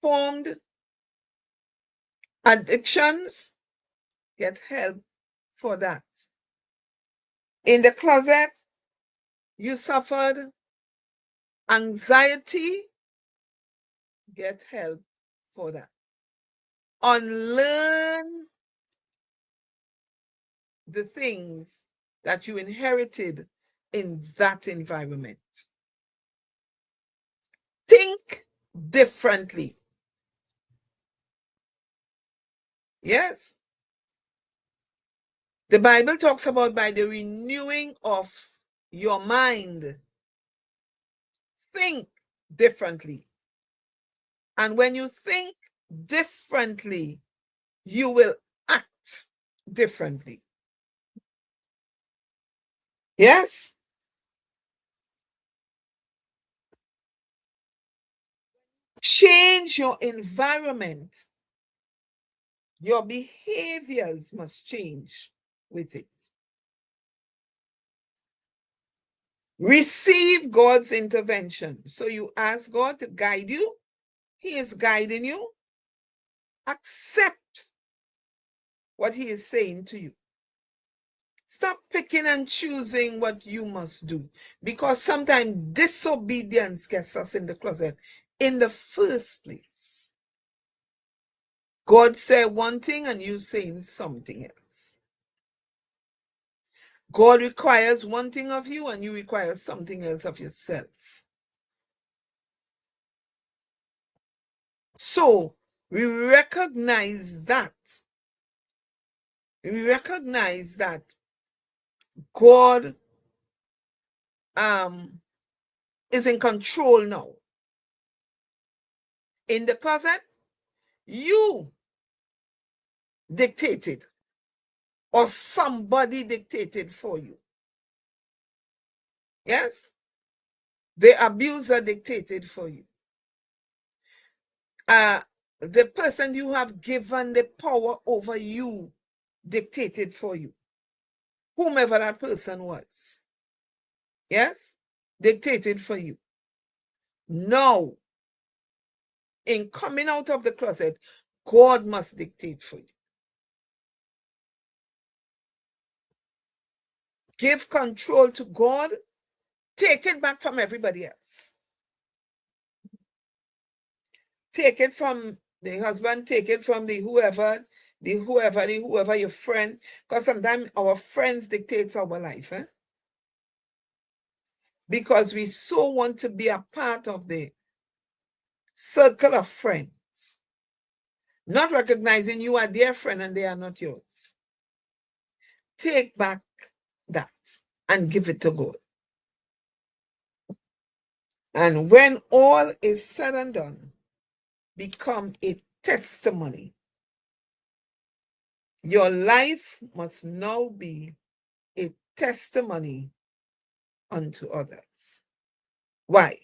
formed addictions, get help for that. In the closet, you suffered anxiety, get help for that. Unlearn the things that you inherited in that environment. Think differently. Yes. The Bible talks about by the renewing of your mind. Think differently. And when you think differently, you will act differently. Yes? Change your environment. Your behaviors must change with it. Receive God's intervention. So you ask God to guide you. He is guiding you. Accept what he is saying to you. Stop picking and choosing what you must do, because sometimes disobedience gets us in the closet in the first place. God said one thing and you saying something else. God requires one thing of you and you require something else of yourself. So we recognize that. We recognize that God is in control now. In the closet, you dictated, or somebody dictated for you. Yes? The abuser dictated for you. The person you have given the power over you dictated for you. Whomever that person was. Yes? Dictated for you. Now, in coming out of the closet, God must dictate for you. Give control to God. Take it back from everybody else. Take it from the husband, take it from the whoever, your friend. Because sometimes our friends dictate our life. Because we so want to be a part of the circle of friends. Not recognizing you are their friend and they are not yours. Take back that and give it to God. And when all is said and done, become a testimony. Your life must now be a testimony unto others. Why?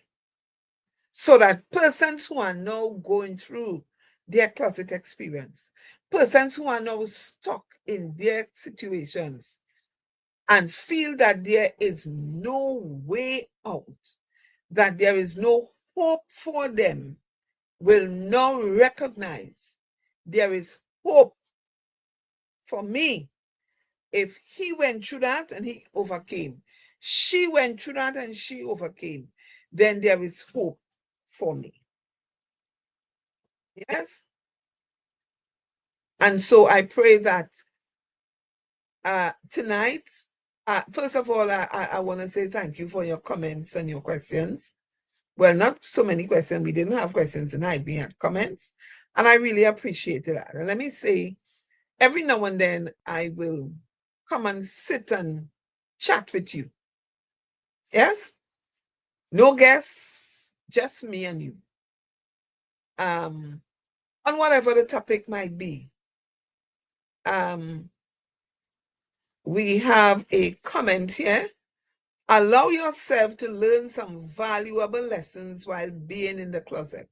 So that persons who are now going through their closet experience, persons who are now stuck in their situations and feel that there is no way out, that there is no hope for them, will now recognize there is hope for me. If he went through that and he overcame, she went through that and she overcame, then there is hope for me. Yes? And so I pray that tonight, first of all, I want to say thank you for your comments and your questions. Well, not so many questions. We didn't have questions tonight. We had comments. And I really appreciated that. And let me say, every now and then, I will come and sit and chat with you. Yes? No guests, just me and you. On whatever the topic might be. We have a comment here. Allow yourself to learn some valuable lessons while being in the closet.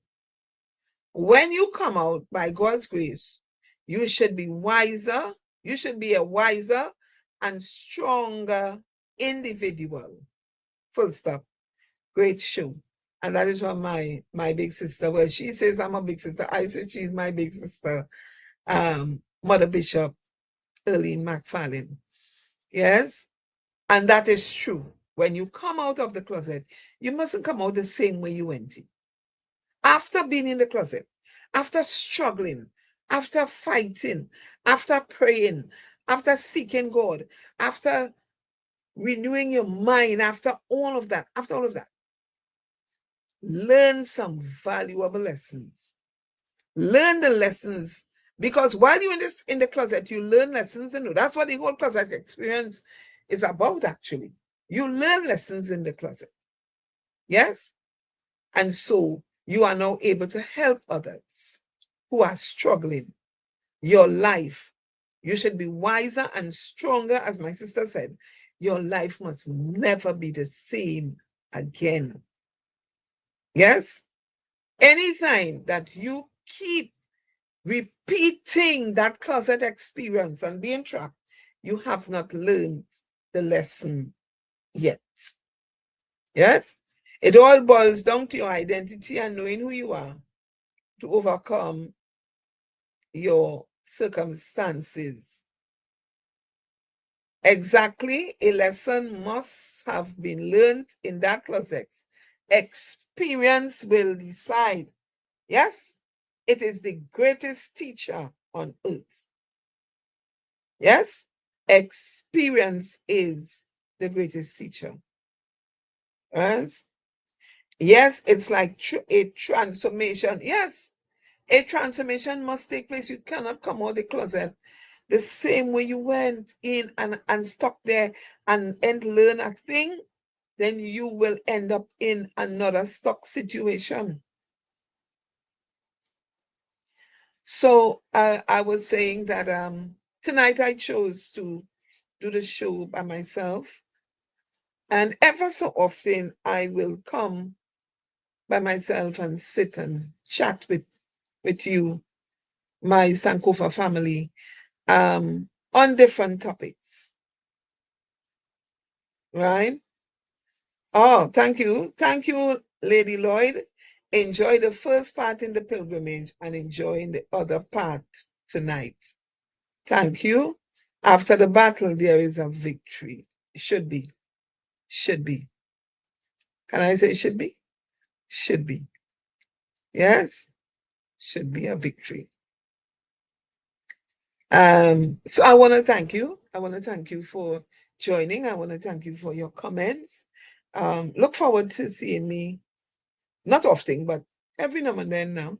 When you come out, by God's grace, you should be wiser. You should be a wiser and stronger individual. Full stop. Great show. And that is from my big sister. Well, she says I'm a big sister. I say she's my big sister. Mother Bishop Earlene McFarlane. Yes. And that is true. When you come out of the closet, you mustn't come out the same way you went in. After being in the closet, after struggling, after fighting, after praying, after seeking God, after renewing your mind, after all of that, learn some valuable lessons. Learn the lessons, because while you're in the closet, you learn lessons, and that's what the whole closet experience is about, actually. You learn lessons in the closet. Yes? And so you are now able to help others who are struggling. Your life, you should be wiser and stronger, as my sister said. Your life must never be the same again. Yes? Anytime that you keep repeating that closet experience and being trapped, you have not learned the lesson yet. Yeah? It all boils down to your identity and knowing who you are to overcome your circumstances. Exactly, a lesson must have been learned in that closet. Experience will decide. Yes, it is the greatest teacher on earth. Yes, experience is the greatest teacher. Yes, yes, it's like a transformation. Yes, a transformation must take place. You cannot come out of the closet the same way you went in and stuck there and learn a thing. Then you will end up in another stuck situation. So I was saying that tonight I chose to do the show by myself. And ever so often I will come by myself and sit and chat with you, my Sankofa family, on different topics. Right? Oh, thank you. Thank you, Lady Lloyd. Enjoy the first part in the pilgrimage and enjoying the other part tonight. Thank you. After the battle, there is a victory. Should be. Should be. Can I say should be? Should be. Yes? Should be a victory. So I want to thank you. I want to thank you for joining. I want to thank you for your comments. Look forward to seeing me, not often, but every now and then now.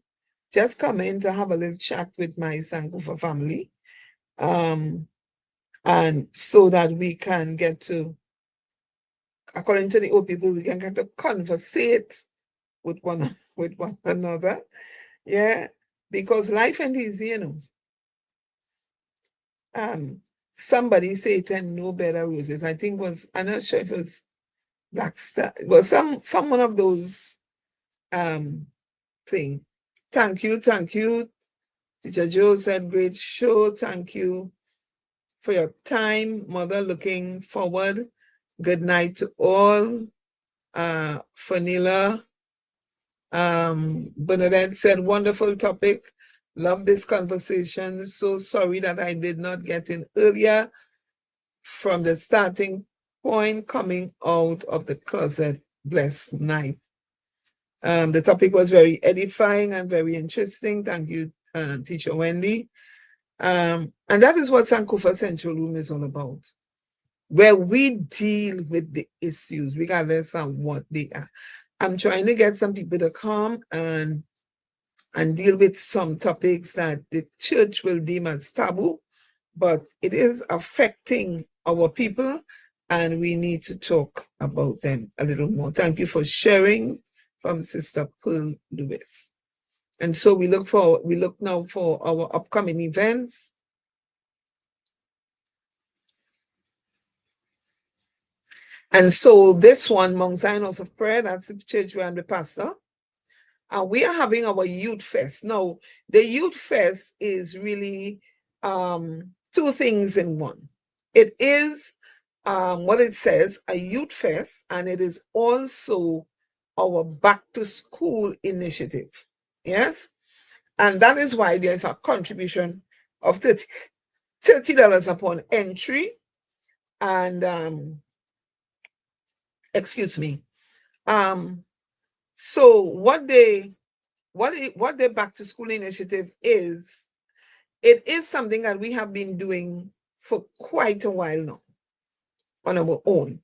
Just come in to have a little chat with my Sankofa family. And so that we can get to, according to the old people, we can get to conversate with one another. Yeah, because life ain't easy, you know. Somebody said 10 no better roses. I think I'm not sure if it was Black Star. It was some one of those thing. Thank you. Teacher Joe said, great show. Thank you for your time, Mother. Looking forward. Good night to all. Fanila. Bernadette said, wonderful topic. Love this conversation. So sorry that I did not get in earlier from the starting point, coming out of the closet. Blessed night. The topic was very edifying and very interesting. Thank you, Teacher Wendy. And that is what Sankofa Central Room is all about, where we deal with the issues, regardless of what they are. I'm trying to get some people to come and deal with some topics that the church will deem as taboo, but it is affecting our people, and we need to talk about them a little more. Thank you for sharing from Sister Pearl Lewis. And so we look now for our upcoming events. And so this one, Mount Zion House of Prayer, that's the church where I'm the pastor. And we are having our youth fest. Now, the youth fest is really two things in one. It is what it says, a youth fest, and it is also our back to school initiative. Yes. And that is why there's a contribution of $30 upon entry. And excuse me. So what the back to school initiative is, it is something that we have been doing for quite a while now on our own.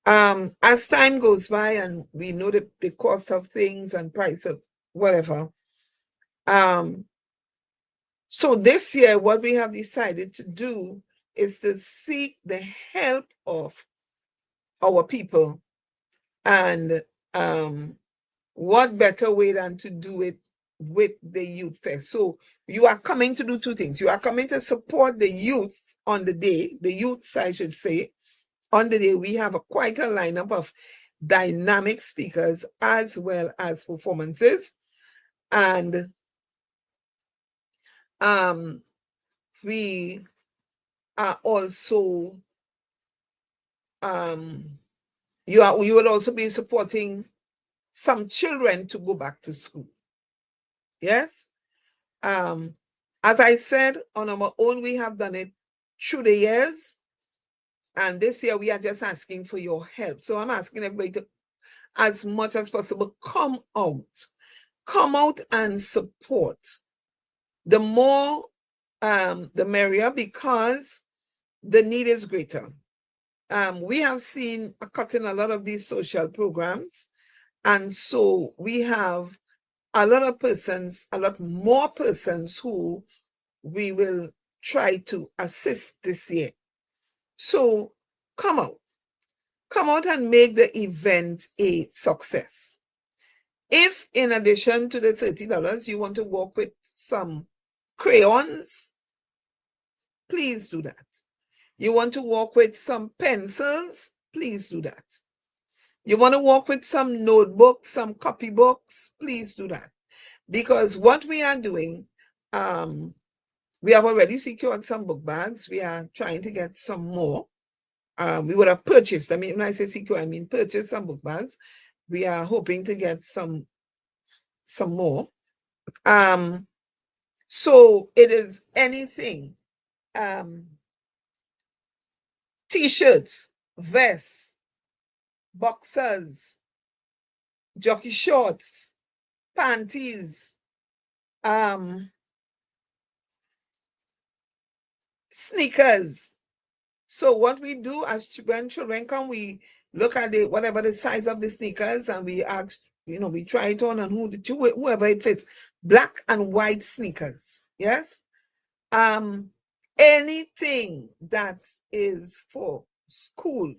As time goes by and we know the cost of things and price of whatever. So this year, what we have decided to do is to seek the help of our people. And what better way than to do it with the youth fest? So you are coming to do two things. You are coming to support the youth on the day, the youths, I should say. On the day, we have quite a lineup of dynamic speakers as well as performances. And we are also, you will also be supporting some children to go back to school. Yes. As I said, on our own, we have done it through the years. And this year, we are just asking for your help. So I'm asking everybody to, as much as possible, come out and support. The more, the merrier, because the need is greater. We have seen a cut in a lot of these social programs. And so we have a lot more persons who we will try to assist this year. So come out and make the event a success. If in addition to the $30, you want to walk with some crayons, please do that. You want to walk with some pencils, please do that. You want to walk with some notebooks, some copybooks, please do that. Because what we are doing, we have already secured some book bags. We are trying to get some more. We would have purchased, when I say secure, I mean purchase some book bags. We are hoping to get some more. So it is anything, t-shirts, vests, boxers, jockey shorts, panties, sneakers. So what we do when children come, we look at whatever the size of the sneakers, and we ask, we try it on and whoever it fits. Black and white sneakers. Yes. Anything that is for school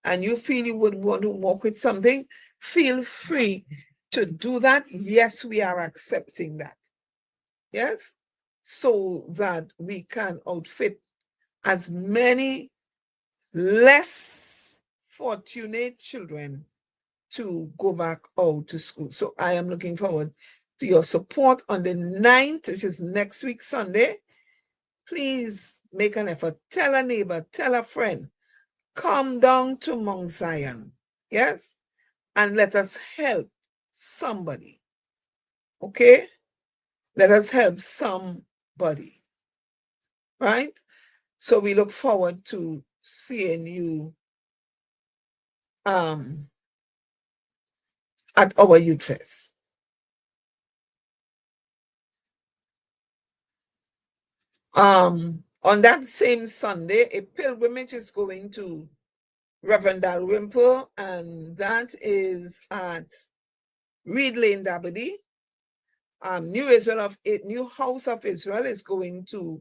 and you feel you would want to work with something, feel free to do that. Yes, we are accepting that. Yes. So that we can outfit as many less fortunate children to go back out to school. So I am looking forward to your support on the 9th, which is next week, Sunday. Please make an effort. Tell a neighbor, tell a friend, come down to Mount Zion. Yes? And let us help somebody. Okay? Let us help somebody. Right? So we look forward to seeing you at our Youth Fest. On that same Sunday, a pilgrimage is going to Reverend Dalrymple, and that is at Reed Lane, Dabody. New House of Israel is going to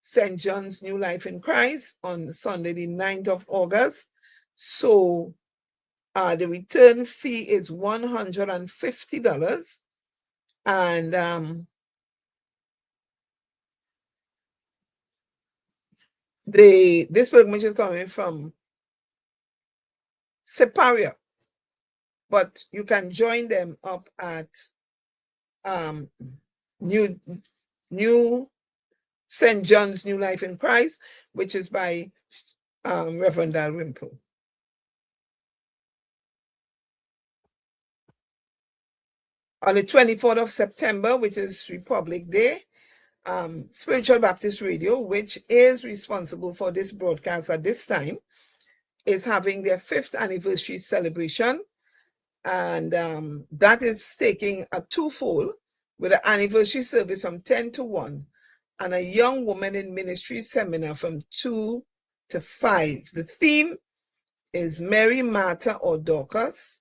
St. John's New Life in Christ on Sunday, the 9th of August. So the return fee is $150. And this pilgrimage is coming from separate, but you can join them up at New St. John's New Life in Christ, which is by Reverend Dalrymple. On the 24th of September, which is Republic Day, Spiritual Baptist Radio, which is responsible for this broadcast at this time, is having their 5th anniversary celebration. And that is taking a twofold with an anniversary service from 10 to 1 and a young woman in ministry seminar from 2 to 5. The theme is Mary, Martha, or Dorcas,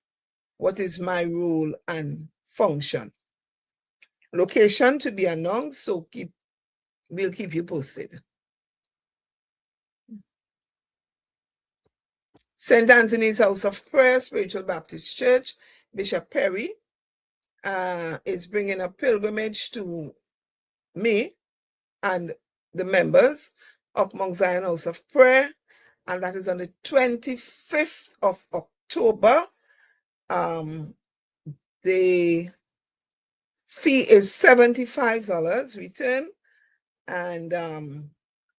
what is my role and function? Location to be announced, so we'll keep you posted. St. Anthony's House of Prayer, Spiritual Baptist Church, Bishop Perry is bringing a pilgrimage to me and the members of Mount Zion House of Prayer, and that is on the 25th of October. The fee is $75 return, and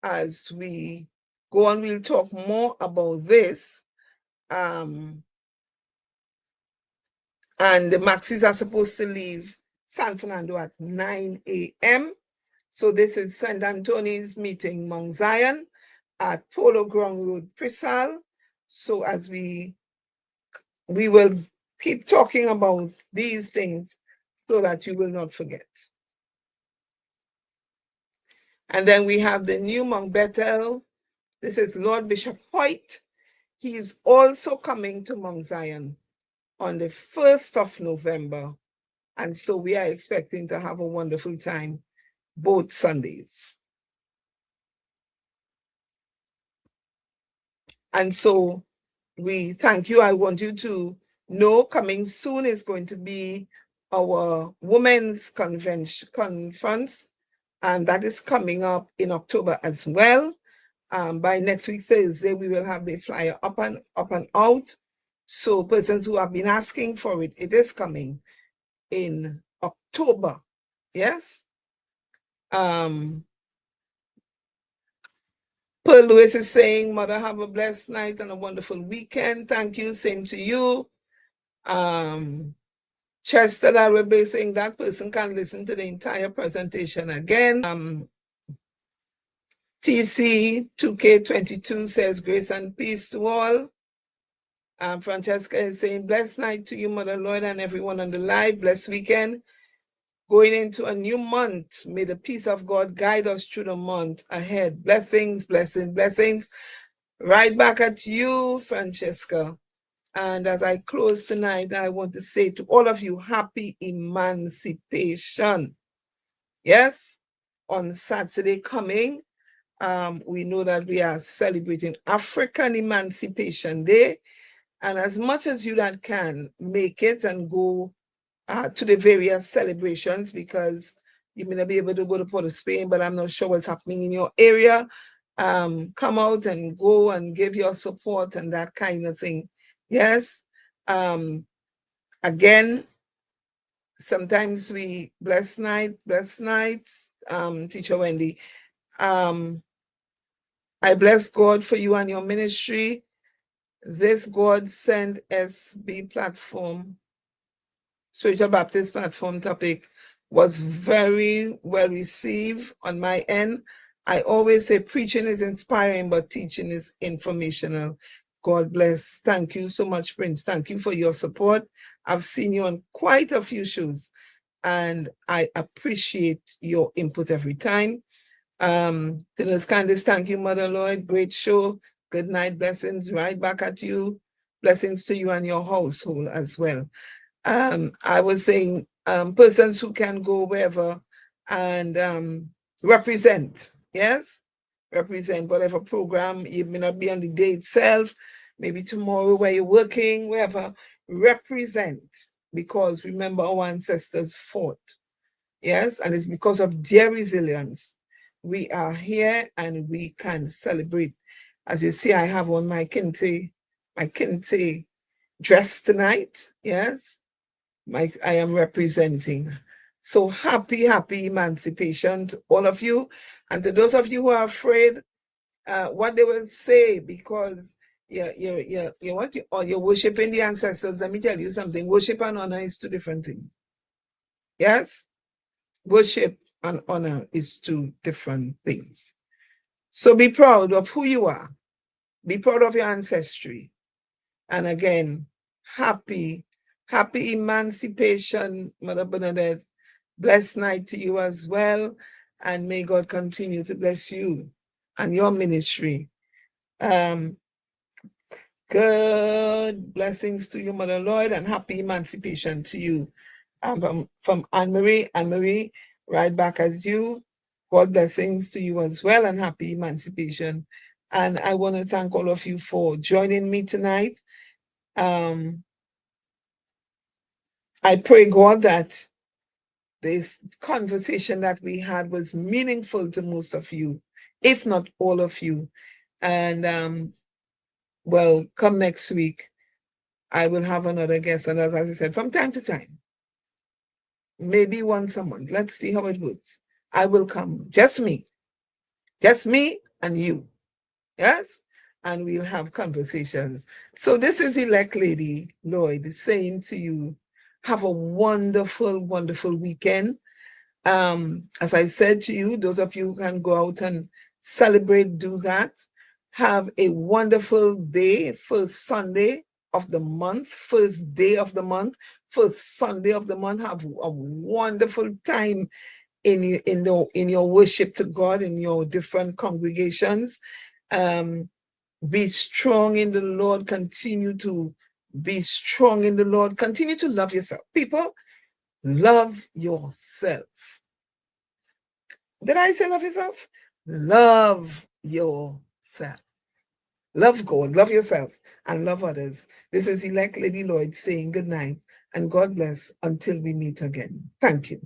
as we go on, we'll talk more about this. And the Maxis are supposed to leave San Fernando at 9 a.m. So this is St. Anthony's meeting Mount Zion at Polo Ground Road, Prisal. So as we will keep talking about these things so that you will not forget. And then we have the new Mount Bethel. This is Lord Bishop Hoyt. He is also coming to Mount Zion on the 1st of November. And so we are expecting to have a wonderful time both Sundays. And so we thank you. I want you to know coming soon is going to be our Women's Conference, and that is coming up in October as well. By next week, Thursday, we will have the flyer up and out. So persons who have been asking for it, it is coming in October. Yes. Pearl Lewis is saying, Mother, have a blessed night and a wonderful weekend. Thank you. Same to you. Chester Dalrymple is saying that person can listen to the entire presentation again. TC2K22 says, grace and peace to all. Francesca is saying, blessed night to you, Mother Lloyd, and everyone on the live. Blessed weekend. Going into a new month. May the peace of God guide us through the month ahead. Blessings, blessings, blessings. Right back at you, Francesca. And as I close tonight, I want to say to all of you, happy emancipation. Yes, on Saturday coming, we know that we are celebrating African Emancipation Day. And as much as you that can, make it and go to the various celebrations, because you may not be able to go to Port of Spain, but I'm not sure what's happening in your area. Come out and go and give your support and that kind of thing. Yes. Again, sometimes we blessed nights, Teacher Wendy. I bless God for you and your ministry. This God sent SB platform, Spiritual Baptist platform topic was very well received on my end. I always say preaching is inspiring, but teaching is informational. God bless. Thank you so much, Prince. Thank you for your support. I've seen you on quite a few shows, and I appreciate your input every time. Dennis Candice, thank you, Mother Lloyd. Great show. Good night. Blessings right back at you. Blessings to you and your household as well. I was saying persons who can go wherever and represent, yes? Represent whatever program. You may not be on the day itself, maybe tomorrow where you're working, wherever. Represent, because remember our ancestors fought, yes? And it's because of their resilience we are here and we can celebrate. As you see, I have on my kente dress tonight. Yes, I am representing. So happy, happy emancipation to all of you. And to those of you who are afraid what they will say because you're worshiping the ancestors. Let me tell you something. Worship and honor is two different things. Yes? Worship and honor is two different things. So be proud of who you are. Be proud of your ancestry. And again, happy emancipation, Mother Bernadette. Blessed night to you as well. And may God continue to bless you and your ministry. Good blessings to you, Mother Lloyd, and happy emancipation to you. From Anne-Marie. Anne-Marie, right back at you. God blessings to you as well, and happy emancipation. And I want to thank all of you for joining me tonight. I pray, God, that this conversation that we had was meaningful to most of you, if not all of you. And well, come next week, I will have another guest. And as I said, from time to time, maybe once a month. Let's see how it works. I will come. Just me and you. Yes? And we'll have conversations. So this is Elect Lady Lloyd saying to you, have a wonderful, wonderful weekend. As I said to you, those of you who can go out and celebrate, do that. Have a wonderful day, first Sunday of the month, first day of the month, first Sunday of the month. Have a wonderful time in your worship to God in your different congregations. Be strong in the Lord. Continue to be strong in the Lord. Continue to love yourself. People, love yourself. Did I say love yourself? Love yourself. Love God, love yourself, and love others. This is Elect Lady Lloyd saying good night, and God bless until we meet again. Thank you.